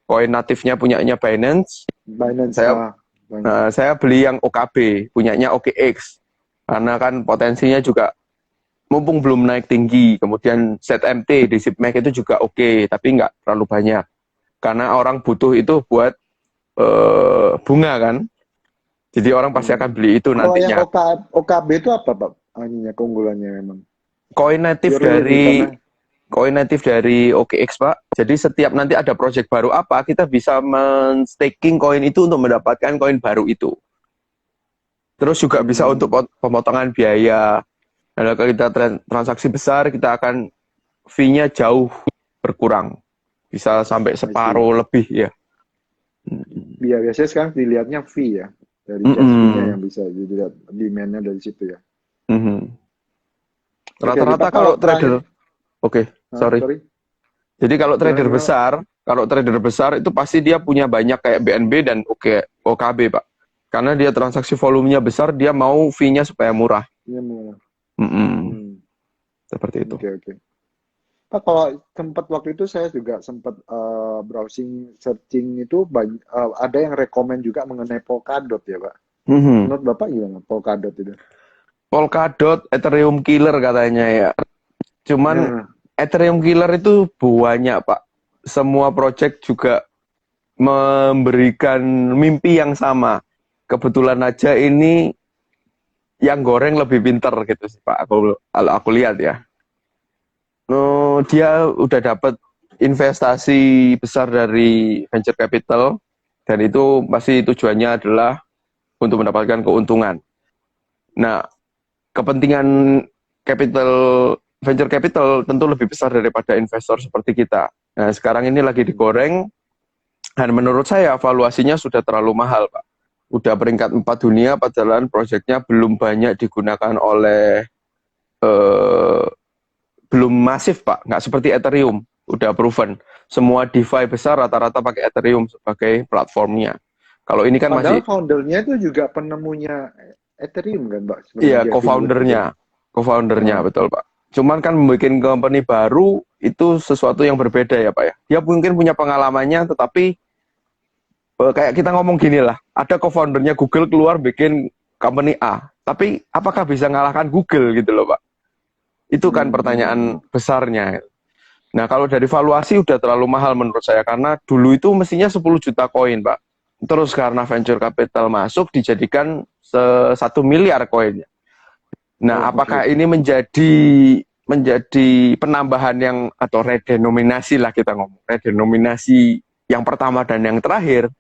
Koin natifnya punyanya Binance. Binance, Saya Binance. saya beli yang OKB, punyanya OKX. Karena kan potensinya juga mumpung belum naik tinggi. Kemudian ZMT di Zipmax itu juga oke, tapi nggak terlalu banyak. Karena orang butuh itu buat bunga kan. Jadi orang pasti Hmm. akan beli itu Kalau yang nantinya. OKB itu apa, Pak? Ininya keunggulannya memang. Koin natif Purely di dari karena OKX Pak. Jadi setiap nanti ada project baru apa, kita bisa men-staking koin itu untuk mendapatkan koin baru itu. Terus juga bisa untuk hmm, pemotongan biaya. Nah, kalau kita transaksi besar, kita akan fee-nya jauh berkurang. Bisa sampai I see. separuh lebih ya. Biasanya sekarang dilihatnya fee ya. Dari gas fee-nya Mm-mm. yang bisa dilihat demand-nya dari situ ya. Mhm. Oke, oke Rata-rata Pak. Kalau kalau terakhir, trader, oke. Sorry. Sorry. Jadi Gimana? kalau trader besar itu pasti dia punya banyak kayak BNB dan OKB, Pak. Karena dia transaksi volumenya besar, dia mau fee-nya supaya murah. Iya, mau. Mm-mm, Hmm. seperti itu. Oke. Pak, kalau sempat waktu itu saya juga sempat browsing searching itu ada yang rekomend juga mengenai Polkadot ya, Pak. Mhm. Menurut Bapak gimana Polkadot itu? Polkadot, Ethereum killer katanya ya. Cuman Ya, Ethereum killer itu banyak, Pak. Semua project juga memberikan mimpi yang sama. Kebetulan aja ini yang goreng lebih pinter gitu sih, Pak. Kalau aku lihat ya. Dia udah dapat investasi besar dari venture capital dan itu pasti tujuannya adalah untuk mendapatkan keuntungan. Nah, kepentingan capital venture capital tentu lebih besar daripada investor seperti kita. Nah, sekarang ini lagi digoreng dan menurut saya valuasinya sudah terlalu mahal, Pak. Udah peringkat 4 dunia, padahal proyeknya belum banyak digunakan oleh eh, belum masif, Pak. Nggak seperti Ethereum, udah proven. Semua DeFi besar rata-rata pakai Ethereum sebagai platformnya. Kalau ini kan padahal masih, foundernya itu juga penemunya Ethereum kan, Pak, sebenarnya iya, Gavin Wood itu. co-foundernya Ah, betul, Pak. Cuman kan membuat company baru itu sesuatu yang berbeda ya, Pak ya. Dia mungkin punya pengalamannya, tetapi kayak kita ngomong gini lah, ada co-foundernya Google keluar bikin company A, tapi apakah bisa ngalahkan Google gitu loh, Pak? Itu kan hmm, hmm, pertanyaan besarnya. Nah, kalau dari valuasi udah terlalu mahal menurut saya, karena dulu itu mestinya 10 juta koin, Pak. Terus karena venture capital masuk, dijadikan 1 miliar koinnya. Nah, apakah Oke. ini menjadi penambahan yang, atau redenominasi lah kita ngomong, redenominasi yang pertama dan yang terakhir?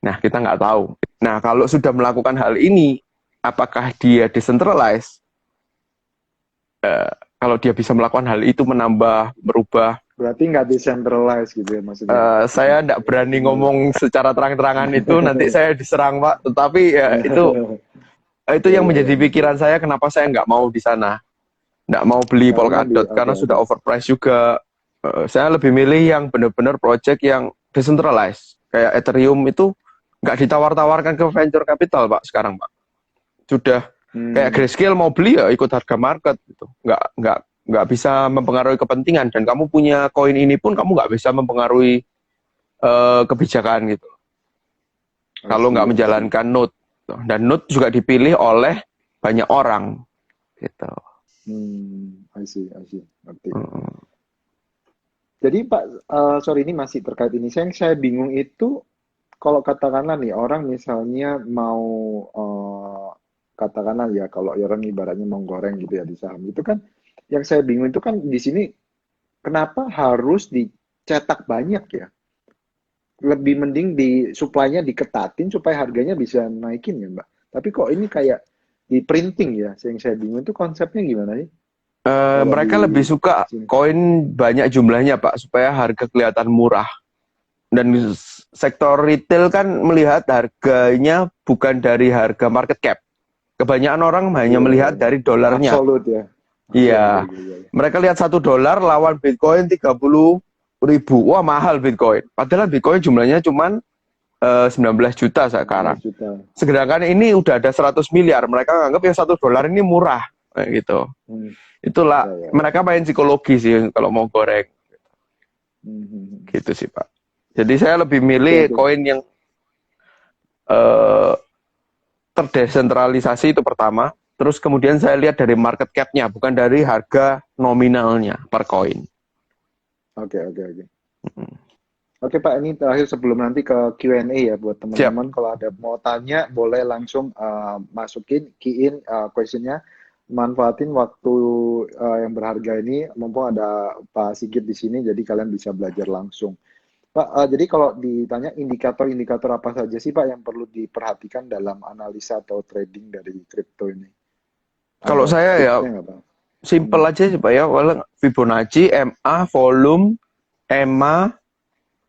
Nah, kita nggak tahu. Nah, kalau sudah melakukan hal ini, apakah dia decentralized? Kalau dia bisa melakukan hal itu, merubah. Berarti nggak decentralized gitu ya maksudnya. Saya tidak berani ngomong secara terang-terangan itu, nanti saya diserang, Pak. Tetapi ya itu Ya, yang ya, menjadi ya. pikiran saya, kenapa saya nggak mau di sana, nggak mau beli Karena Polkadot, oke, karena sudah oke. overpriced juga. Saya lebih milih yang benar-benar project yang decentralized. Kayak Ethereum itu nggak ditawar-tawarkan ke venture capital, Pak, sekarang, Pak. Sudah kayak Hmm, Grayscale mau beli ya ikut harga market gitu. Nggak bisa mempengaruhi kepentingan, dan kamu punya koin ini pun kamu nggak bisa mempengaruhi kebijakan gitu. I Kalau nggak see, I see. menjalankan node, dan node juga dipilih oleh banyak orang gitu. I see. Ngerti. Mm. Jadi Pak, sorry ini masih terkait ini. Saya bingung itu kalau katakanlah nih orang misalnya mau katakanlah ya kalau orang ibaratnya mau goreng gitu ya di saham itu kan yang saya bingung itu kan di sini kenapa harus dicetak banyak ya? Lebih mending di supply-nya diketatin supaya harganya bisa naikin ya, Mbak. Tapi kok ini kayak di printing ya, yang saya bingung itu konsepnya gimana sih? Kalau di Mereka lebih suka sini. koin banyak jumlahnya, Pak, supaya harga kelihatan murah. Dan sektor retail kan melihat harganya bukan dari harga market cap. Kebanyakan orang hanya Iya, iya, melihat iya. dari dolarnya. Absolut ya. Iya, Iya, iya. mereka lihat $1 lawan Bitcoin 30.000. Wah, mahal Bitcoin. Padahal Bitcoin jumlahnya cuma 19 juta sekarang. 19 juta. Sedangkan ini udah ada 100 miliar. Mereka anggap yang $1 ini murah. Kayak gitu. Hmm. Itulah, Ya, ya, ya. mereka main psikologi sih kalau mau goreng. Gitu sih, Pak. Jadi saya lebih Oke, milih oke. koin yang eh, terdesentralisasi, itu pertama. Terus kemudian saya lihat dari market cap-nya, bukan dari harga nominalnya per koin. Oke. Oke Pak, ini terakhir sebelum nanti ke Q&A ya buat Siap. teman-teman. Kalau ada mau tanya, boleh langsung masukin, key in questionnya. Manfaatin waktu yang berharga ini, mumpung ada Pak Sigit di sini, jadi kalian bisa belajar langsung. Pak, jadi kalau ditanya indikator-indikator apa saja sih Pak yang perlu diperhatikan dalam analisa atau trading dari kripto ini? Kalau Ada saya ya tipsnya nggak Pak? simple Hmm. aja sih, Pak ya. Fibonacci, MA, volume, EMA,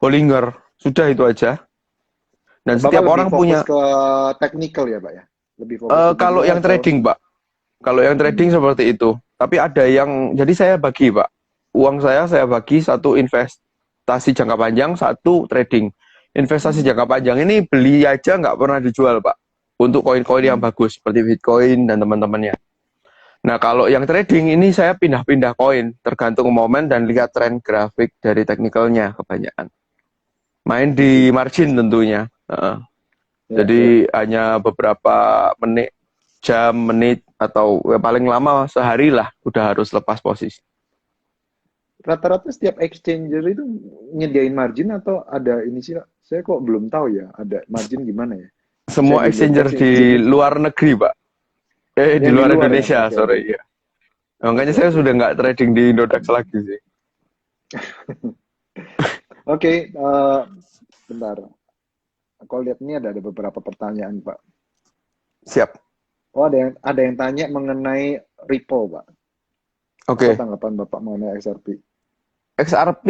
Bollinger. Sudah itu aja. Dan Bapak setiap lebih orang fokus punya, ke technical ya Pak ya? Lebih fokus ke kalau technical yang atau? trading, Pak. Kalau yang trading Hmm. seperti itu. Tapi ada yang, jadi saya bagi, Pak. uang saya bagi, satu investasi jangka panjang, satu trading. Investasi jangka panjang ini beli aja nggak pernah dijual, Pak. Untuk koin-koin yang bagus, seperti Bitcoin dan teman-temannya. Nah, kalau yang trading ini saya pindah-pindah koin, tergantung momen dan lihat tren grafik dari teknikalnya kebanyakan. Main di margin tentunya. Jadi hanya beberapa menit, atau paling lama sehari lah udah harus lepas posisi. Rata-rata setiap exchanger itu nyediain margin atau ada ini sih? Saya kok belum tahu ya, ada margin gimana ya? Semua Saya exchanger dideteksi di luar negeri, Pak. Di yang di luar luar ya? Indonesia, sorry ya. Makanya saya sudah nggak trading di Indodax lagi sih. Oke, bentar. Aku lihat ini ada beberapa pertanyaan, Pak. Siap. Oh, ada yang tanya mengenai Ripple, Pak. Oke. Apa tanggapan Bapak mengenai XRP? XRP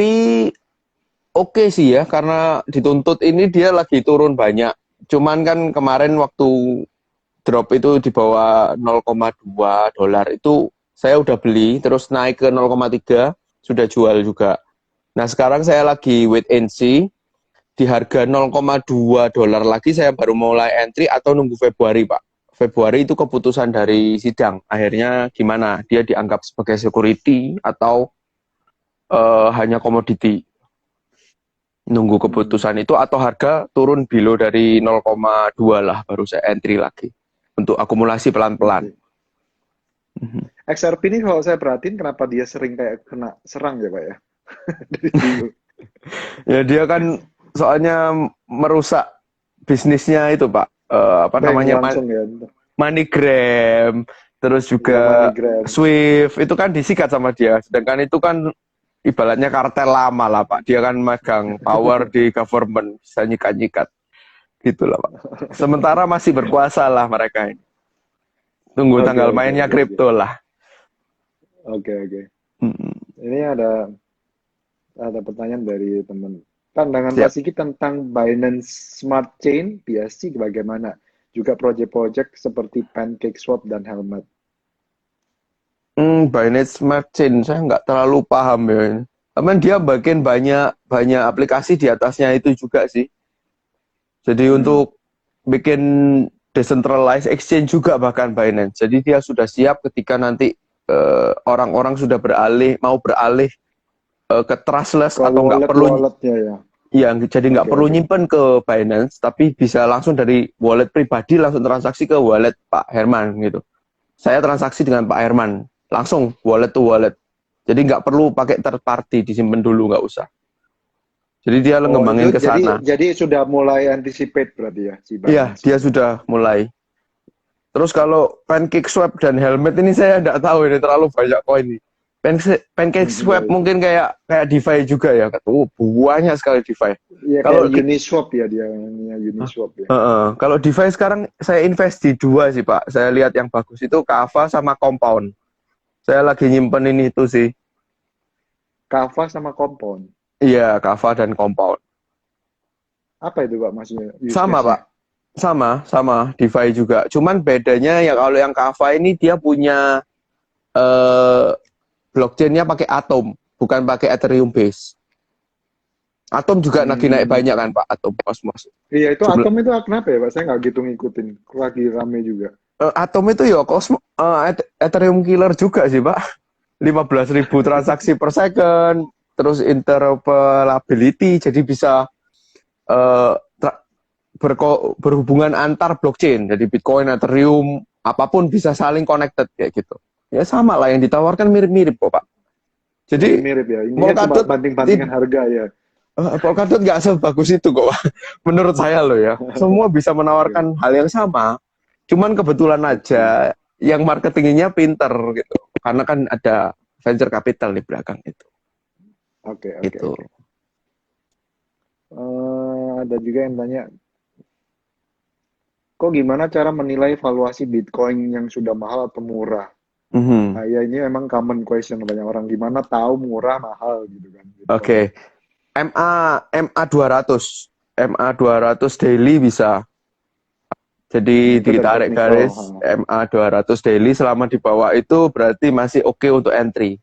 oke sih ya, karena dituntut ini dia lagi turun banyak. Cuman kan kemarin waktu drop itu di bawah $0,2 itu saya udah beli, terus naik ke 0,3 sudah jual juga. Nah sekarang saya lagi wait and see, di harga $0,2 lagi saya baru mulai entry atau nunggu Februari, Pak. Februari itu keputusan dari sidang, akhirnya gimana? Dia dianggap sebagai security atau hanya komoditi. Nunggu keputusan itu atau harga turun below dari 0,2 lah baru saya entry lagi untuk akumulasi pelan-pelan. XRP ini kalau saya perhatiin kenapa dia sering kayak kena serang ya, Pak ya? Dari dulu. Ya dia kan soalnya merusak bisnisnya itu, Pak. Apa namanya? Langsung ya. MoneyGram, terus juga Swift itu kan disikat sama dia. Sedangkan itu kan ibaratnya kartel lama lah, Pak. Dia kan megang power di government, bisa nyikat-nyikat. Gitu lah, Pak. Sementara masih berkuasa lah mereka ini. Tunggu tanggal mainnya kripto lah. Oke. Ini ada pertanyaan dari teman. Pandangan Pak Sigit tentang Binance Smart Chain, BSC bagaimana? Juga proyek-proyek seperti PancakeSwap dan Helmet. Binance Smart Chain, saya nggak terlalu paham ya. Tapi dia bagian banyak aplikasi di atasnya itu juga sih. Jadi untuk bikin decentralized exchange juga bahkan Binance. Jadi dia sudah siap ketika nanti orang-orang sudah mau beralih ke trustless atau nggak perlu ya. Iya, jadi nggak perlu nyimpen ke Binance, tapi bisa langsung dari wallet pribadi langsung transaksi ke wallet Pak Herman gitu. Saya transaksi dengan Pak Herman, langsung wallet to wallet. Jadi nggak perlu pakai third party, disimpan dulu nggak usah. Jadi dia ngembangin ke sana. Jadi sudah mulai anticipate berarti ya? Iya, dia sudah mulai. Terus kalau PancakeSwap dan Helmet ini saya nggak tahu, ini terlalu banyak koin ini. PancakeSwap mungkin kayak DeFi juga ya, banyak sekali DeFi. Iya, kalau Uniswap ya dia, Uniswap ya. Kalau DeFi sekarang saya invest di 2 sih, Pak. Saya lihat yang bagus itu Kava sama Compound. Saya lagi nyimpen ini itu sih. Kava sama Compound. Iya, Kava dan Compound. Apa itu, Pak, maksudnya? Sama, Pak. Sama DeFi juga. Cuman bedanya ya kalau yang Kava ini dia punya blockchain-nya pakai Atom, bukan pakai Ethereum base. Atom juga lagi naik banyak kan, Pak, Atom Cosmos. Iya, itu Atom itu kenapa ya, Pak? Saya nggak gitu ngikutin. Lagi rame juga. Atom itu ya Ethereum killer juga sih, Pak. 15.000 transaksi per second, terus interoperability, jadi bisa berhubungan antar blockchain. Jadi Bitcoin, Ethereum, apapun bisa saling connected kayak gitu. Ya sama lah, yang ditawarkan mirip-mirip kok, Pak. Jadi mirip ya. Ini kan cuma banding-bandingan harga ya. Polkadot nggak sebagus itu kok, Pak. Menurut saya loh ya. Semua bisa menawarkan hal yang sama. Cuman kebetulan aja yang marketingnya pinter gitu. Karena kan ada venture capital di belakang itu. Oke. Ada juga yang tanya, kok gimana cara menilai valuasi Bitcoin yang sudah mahal atau murah? Nah, ya ini memang common question banyak orang, gimana tahu murah mahal gitu kan. Oke. MA 200 daily bisa. Jadi ditarik garis MA 200 daily selama di bawah itu berarti masih oke untuk entry.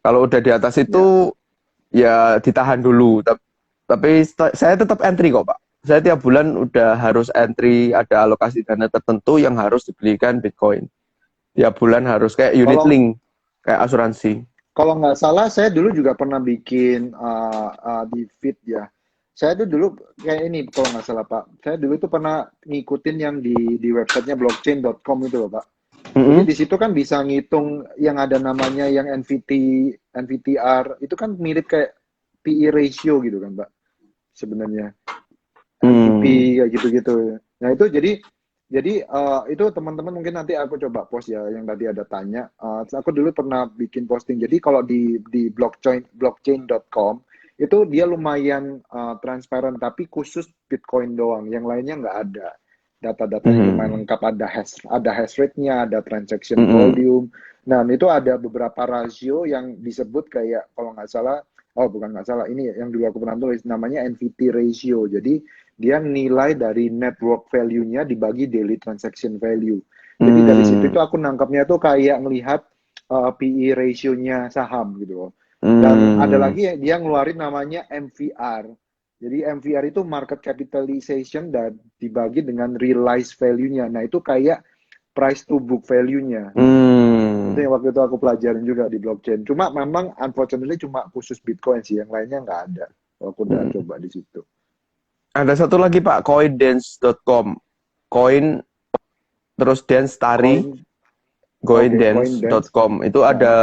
Kalau udah di atas itu ya ditahan dulu. Tapi saya tetap entry kok, Pak. Saya tiap bulan udah harus entry, ada alokasi dana tertentu yang harus dibelikan Bitcoin. Tiap bulan harus kayak unit Kalau link, kayak asuransi. Kalau nggak salah, saya dulu juga pernah bikin di feed ya. Saya tuh dulu kayak ini, kalau nggak salah Pak. Saya dulu tuh pernah ngikutin yang di websitenya blockchain.com itu loh Pak. Jadi Mm-mm. di situ kan bisa ngitung yang ada namanya yang NVTR, itu kan mirip kayak PE ratio gitu kan Pak, sebenarnya. MTP Hmm. kayak gitu-gitu. Nah itu jadi itu teman-teman mungkin nanti aku coba post ya yang tadi ada tanya. Aku dulu pernah bikin posting. Jadi kalau di blockchain.com itu dia lumayan transparan tapi khusus Bitcoin doang. Yang lainnya nggak ada. Data-datanya lumayan Hmm. lengkap, ada hash rate-nya, ada transaction Mm-mm. volume. Nah, itu ada beberapa rasio yang disebut kayak kalau nggak salah, oh bukan nggak salah, ini yang dulu aku pernah tulis namanya NVT ratio. Jadi dia nilai dari network value-nya dibagi daily transaction value. Jadi dari situ Hmm. itu aku nangkapnya tuh kayak melihat PE ratio-nya saham gitu loh. Dan ada Hmm. lagi dia ngeluarin namanya MVR. Jadi MVR itu market capitalization dan dibagi dengan realized value-nya. Nah, itu kayak price to book value-nya. Itu Hmm. yang waktu itu aku pelajarin juga di blockchain. Cuma memang unfortunately cuma khusus Bitcoin sih, yang lainnya nggak ada. Aku udah Hmm. coba di situ. Ada satu lagi Pak, coindance.com. Coin terus dance tari, Coin, oke, Coindance. coindance.com. Itu Nah, ada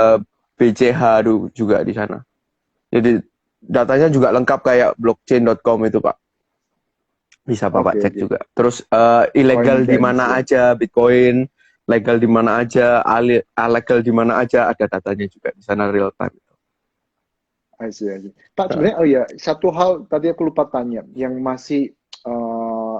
BCH juga di sana. Jadi datanya juga lengkap kayak blockchain.com itu Pak. Bisa Bapak oke, cek oke. juga. Terus ilegal di Coindance mana ya. aja Bitcoin, legal di mana aja, illegal di mana aja, ada datanya juga di sana real time. I see, I see. Pak, Nah, sebenarnya, oh ya, satu hal tadi aku lupa tanya, yang masih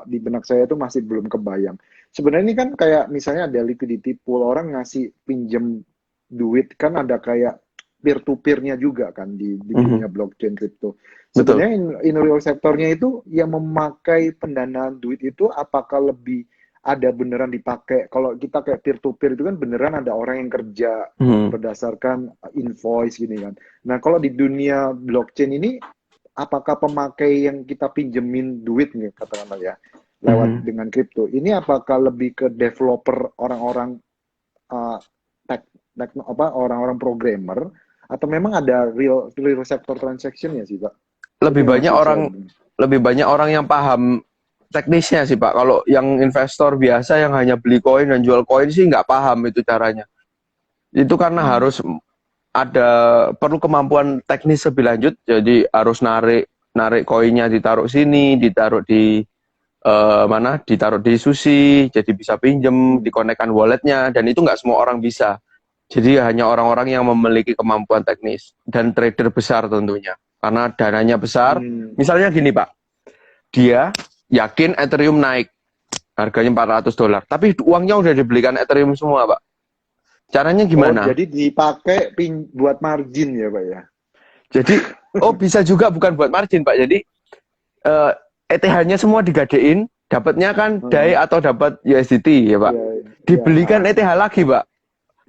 di benak saya itu masih belum kebayang. Sebenarnya ini kan kayak misalnya ada liquidity pool, orang ngasih pinjem duit, kan ada kayak peer-to-peer-nya juga kan di mhm, dunia blockchain crypto. betul. Sebenarnya in real sektornya itu yang memakai pendanaan duit itu apakah lebih ada beneran dipakai? Kalau kita kayak peer-to-peer itu kan beneran ada orang yang kerja Mhm, berdasarkan invoice gini kan. Nah, kalau di dunia blockchain ini, apakah pemakai yang kita pinjemin duit nih, katakanlah ya, lewat mhm. dengan kripto, ini apakah lebih ke developer orang-orang uh, orang-orang programmer, atau memang ada real sector transaction ya sih, Pak? Itu Lebih yang banyak masih saya orang bingung. lebih banyak orang yang paham teknisnya sih Pak. Kalau yang investor biasa yang hanya beli koin dan jual koin sih nggak paham itu caranya. Itu karena Hmm. harus ada perlu kemampuan teknis lebih lanjut. Jadi harus narik narik koinnya ditaruh sini, ditaruh di mana? Ditaruh di sushi, jadi bisa pinjem, Hmm. dikonekkan walletnya dan itu nggak semua orang bisa. Jadi hanya orang-orang yang memiliki kemampuan teknis dan trader besar tentunya. Karena dananya besar. Hmm. Misalnya gini Pak, dia yakin Ethereum naik harganya $400, tapi uangnya udah dibelikan Ethereum semua Pak. Caranya Oh, gimana? jadi dipakai buat margin ya, Pak ya? Jadi bisa juga bukan buat margin Pak. Jadi eh, ETH-nya semua digadein, dapatnya kan DAI Heeh. atau dapat USDT ya Pak. Ya, ya. Dibelikan ETH lagi Pak.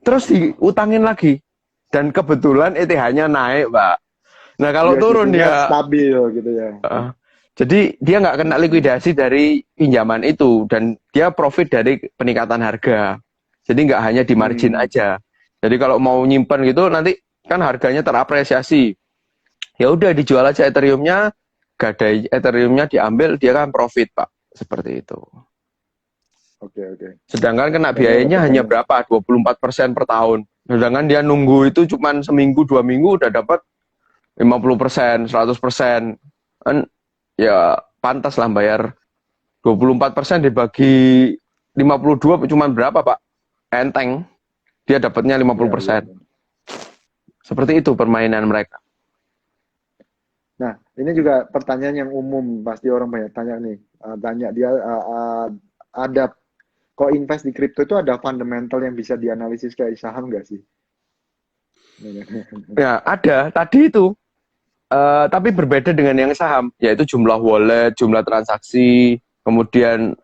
Terus diutangin lagi. Dan kebetulan ETH-nya naik Pak. Nah kalau turun USDT-nya dia stabil gitu ya. jadi dia nggak I kena see. likuidasi dari pinjaman itu dan dia profit dari peningkatan harga. Jadi nggak hanya di margin Hmm. aja. Jadi kalau mau nyimpen gitu nanti kan harganya terapresiasi. Ya udah dijual aja Ethereum-nya, gadai Ethereum-nya diambil dia kan profit Pak. Seperti itu. Oke, oke. Sedangkan kena Ini ada biayanya hanya pertanyaan. berapa? 24% per tahun. Sedangkan dia nunggu itu cuma seminggu, 2 minggu udah dapat 50%, 100%. Kan ya pantas lah bayar 24% dibagi 52 cuma berapa Pak? Enteng. Dia dapatnya Iya, iya. 50%. Seperti itu permainan mereka. Nah, ini juga pertanyaan yang umum, pasti orang banyak tanya nih. Tanya dia, ada, kok invest di kripto itu ada fundamental yang bisa dianalisis kayak saham nggak sih? Ya ada tadi itu. Tapi berbeda dengan yang saham, yaitu jumlah wallet, jumlah transaksi, kemudian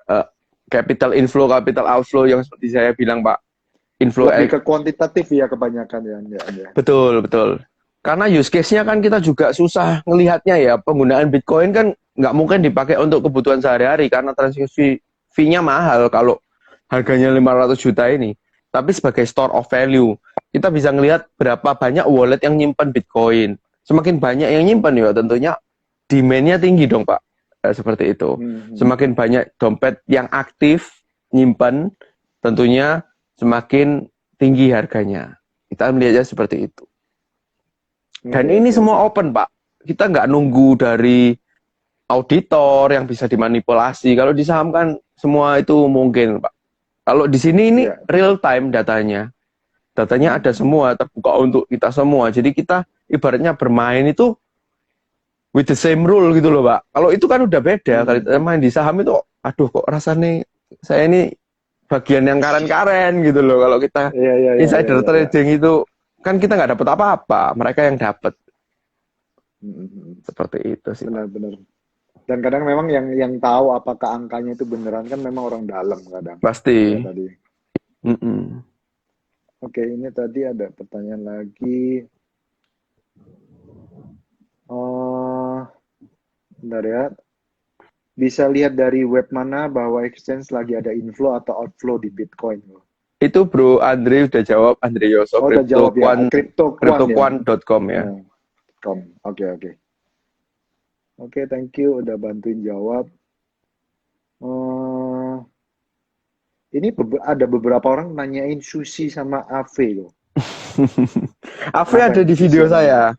capital inflow, capital outflow yang seperti saya bilang Pak. Inflow Lebih ke kuantitatif ya kebanyakan ya. Ya, ya. betul, betul. karena use case-nya kan kita juga susah ngelihatnya ya. Penggunaan Bitcoin kan nggak mungkin dipakai untuk kebutuhan sehari-hari karena transaksi fee-nya mahal kalau harganya 500 juta ini. Tapi sebagai store of value, kita bisa ngelihat berapa banyak wallet yang nyimpan Bitcoin. Semakin banyak yang nyimpan ya tentunya demand-nya tinggi dong Pak. Seperti itu. Semakin banyak dompet yang aktif nyimpan, tentunya semakin tinggi harganya. Kita melihatnya seperti itu. Dan ini semua open, Pak. Kita nggak nunggu dari auditor yang bisa dimanipulasi. Kalau di saham kan semua itu mungkin, Pak. Kalau di sini ini real time datanya. Datanya ada semua, terbuka untuk kita semua. Jadi kita ibaratnya bermain itu with the same rule gitu loh, Pak. Kalau itu kan udah beda. Kalau kita main di saham itu, aduh kok rasanya saya ini bagian yang karen-karen gitu loh. Kalau kita insider trading itu kan kita nggak dapat apa-apa, mereka yang dapat. Seperti itu sih. Benar-benar. Dan kadang memang yang tahu apakah angkanya itu beneran kan memang orang dalam kadang. Pasti. Tadi. Oke, ini tadi ada pertanyaan lagi. Bentar ya. Bisa lihat dari web mana bahwa exchange lagi ada inflow atau outflow di Bitcoin? Itu Bro Andre udah jawab, Andre Yoso, cryptoquant.com ya. Oke. Oke, thank you udah bantuin jawab. Ini ada beberapa orang nanyain Sushi sama Ave loh. Ave ada di video saya.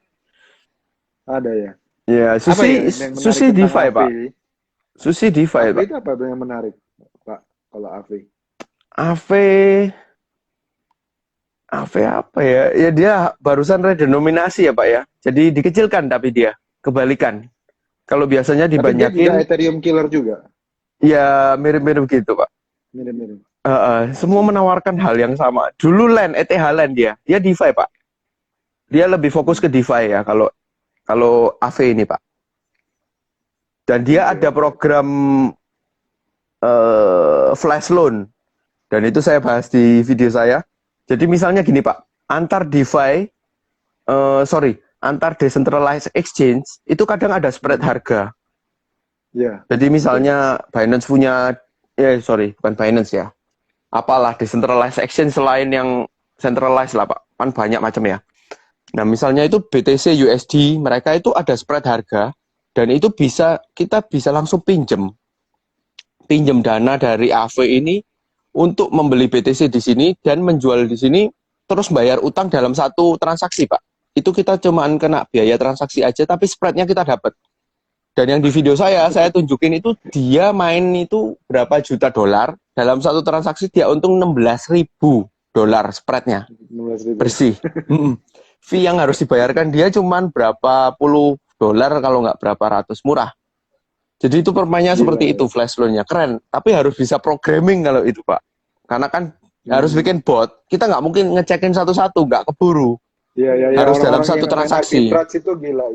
Ada ya? Ya, Sushi DeFi, Pak. Sushi DeFi, Pak. Itu apa yang menarik, Pak, kalau Ave? Ave apa ya? Ya dia barusan redenominasi ya, Pak ya. Jadi dikecilkan tapi dia kebalikan. Kalau biasanya dibanyakin. Tapi dia juga Ethereum killer juga. Ya, mirip-mirip gitu, Pak. Mirip-mirip. Semua menawarkan hal yang sama. Dulu ETH Land dia DeFi, Pak. Dia lebih fokus ke DeFi ya kalau Ave ini, Pak. Dan dia ada program flash loan. Dan itu saya bahas di video saya. Jadi misalnya gini, Pak. Antar decentralized exchange itu kadang ada spread harga. Jadi misalnya Binance punya, bukan Binance ya. Apalah decentralized exchange selain yang centralized lah, Pak. Kan banyak macam ya. Nah, misalnya itu BTC USD, mereka itu ada spread harga dan itu kita bisa langsung pinjem dana dari Ave ini untuk membeli BTC di sini dan menjual di sini terus bayar utang dalam satu transaksi, Pak. Itu kita cuman kena biaya transaksi aja tapi spreadnya kita dapat. Dan yang di video saya tunjukin itu dia main itu berapa juta dolar dalam satu transaksi dia untung $16.000 spreadnya bersih. Fee yang harus dibayarkan dia cuman berapa puluh dolar kalau nggak berapa ratus, murah. Jadi itu permainnya seperti itu flash loan-nya keren. Tapi harus bisa programming kalau itu, Pak. Karena kan harus bikin bot. Kita nggak mungkin ngecekin satu-satu, nggak keburu. Harus dalam satu transaksi. Arbitrage itu gila,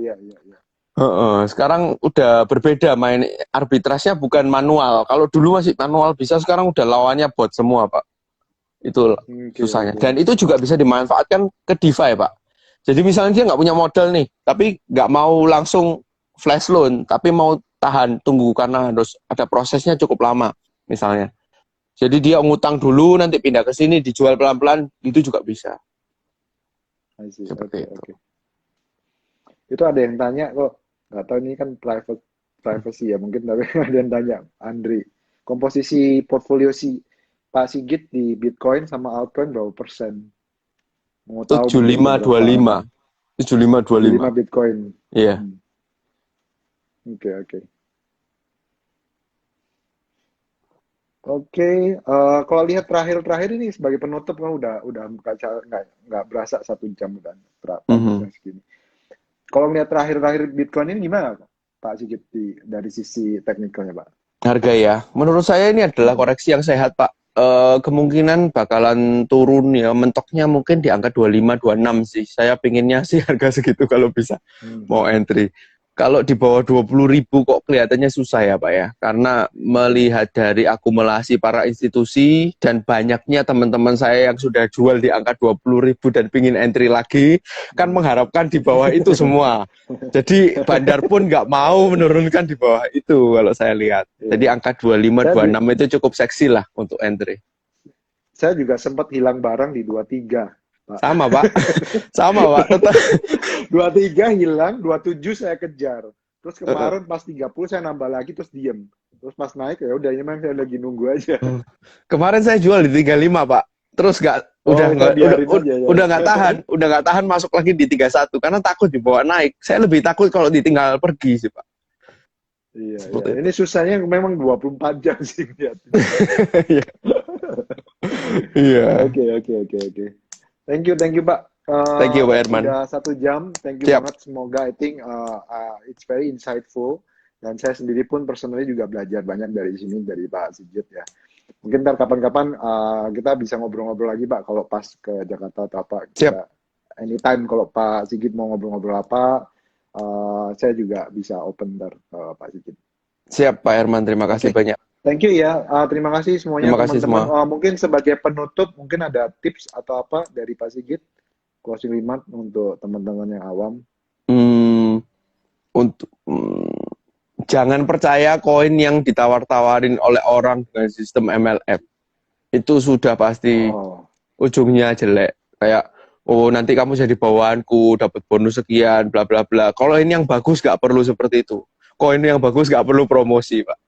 Sekarang udah berbeda main arbitrase-nya bukan manual. Kalau dulu masih manual bisa, sekarang udah lawannya bot semua, Pak. Itu susahnya. Dan itu juga bisa dimanfaatkan ke DeFi, Pak. Jadi misalnya dia nggak punya modal nih, tapi nggak mau langsung flash loan, tapi mau tunggu karena harus ada prosesnya cukup lama, misalnya. Jadi dia ngutang dulu, nanti pindah ke sini, dijual pelan-pelan, itu juga bisa. Seperti itu. Itu ada yang tanya kok, nggak tahu ini kan privacy ya mungkin, tapi ada yang tanya, Andri, komposisi portfolio Pak Sigit di Bitcoin sama altcoin berapa persen? 75-25 Bitcoin. Iya. Oke, kalau lihat terakhir ini sebagai penutup kan udah nggak berasa 1 jam kan segini. Kalau lihat terakhir Bitcoin ini gimana, Pak Sigit dari sisi teknikalnya, Pak? Harga ya, menurut saya ini adalah koreksi yang sehat, Pak. Kemungkinan bakalan turun ya, mentoknya mungkin di angka 25-26 sih. Saya pinginnya sih harga segitu kalau bisa mau entry. Kalau di bawah 20.000 kok kelihatannya susah ya Pak ya. Karena melihat dari akumulasi para institusi dan banyaknya teman-teman saya yang sudah jual di angka 20.000 dan pingin entry lagi, kan mengharapkan di bawah itu semua. Jadi bandar pun nggak mau menurunkan di bawah itu kalau saya lihat. Jadi Iya. angka 25, Saya, 26 itu cukup seksi lah untuk entry. saya juga sempat hilang barang di 23, Pak. Sama Pak, sama Pak, tetap. 23 hilang, 27 saya kejar. Terus kemarin pas 30 saya nambah lagi terus diem. Terus pas naik ya udah ini memang saya lagi nunggu aja. Kemarin saya jual di 35 Pak. Terus Oh, saya biarin aja ya. udah nggak tahan masuk lagi di 31 karena takut dibawa naik. Saya lebih takut kalau ditinggal pergi sih Pak. Iya, Seperti iya. Ini susahnya memang 24 jam sih lihat. itu. Iya. Oke, oke, oke, oke. Thank you, Pak. Thank you Pak Herman. Udah 1 jam. Thank you Siap. banget. Semoga I think it's very insightful. Dan saya sendiri pun personally juga belajar banyak dari sini dari Pak Sigit ya. Mungkin ntar kapan-kapan kita bisa ngobrol-ngobrol lagi Pak kalau pas ke Jakarta atau apa. Siap. Anytime kalau Pak Sigit mau ngobrol-ngobrol apa, saya juga bisa open ntar ke Pak Sigit. Siap Pak Herman, terima kasih banyak. Thank you ya. Terima kasih semuanya Terima kasih teman-teman. semua. Mungkin sebagai penutup, mungkin ada tips atau apa dari Pak Sigit, closing remark untuk teman-teman yang awam. Jangan percaya koin yang ditawar-tawarin oleh orang dengan sistem MLM. Itu sudah pasti ujungnya jelek. Kayak, oh nanti kamu jadi bawaanku, dapat bonus sekian, bla bla bla. Kalau ini yang bagus nggak perlu seperti itu. Koin yang bagus nggak perlu promosi, Pak.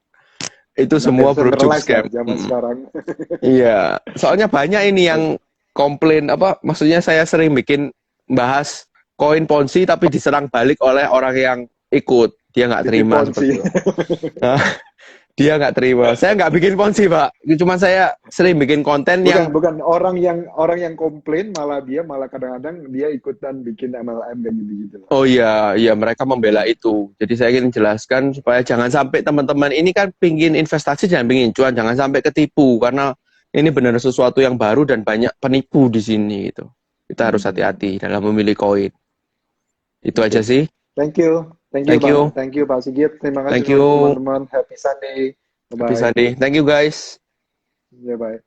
Itu semua berujung scam. Zaman sekarang. Iya, soalnya banyak ini yang komplain maksudnya saya sering bahas koin Ponzi tapi diserang balik oleh orang yang ikut, dia nggak terima seperti itu. Dia nggak terima. Saya nggak bikin Ponzi Pak, cuma saya sering bikin konten bukan orang yang komplain malah kadang-kadang dia ikutan bikin MLM kayak gitu. Oh iya mereka membela itu. Jadi saya ingin jelaskan supaya jangan sampai teman-teman ini kan pingin investasi jangan pingin cuan, jangan sampai ketipu karena ini benar sesuatu yang baru dan banyak penipu di sini gitu. Kita harus hati-hati dalam memilih koin. Itu aja sih. Thank you Pak Sigit. Terima kasih teman-teman. Happy Sunday. Happy Sunday. Thank you guys. Yeah, bye.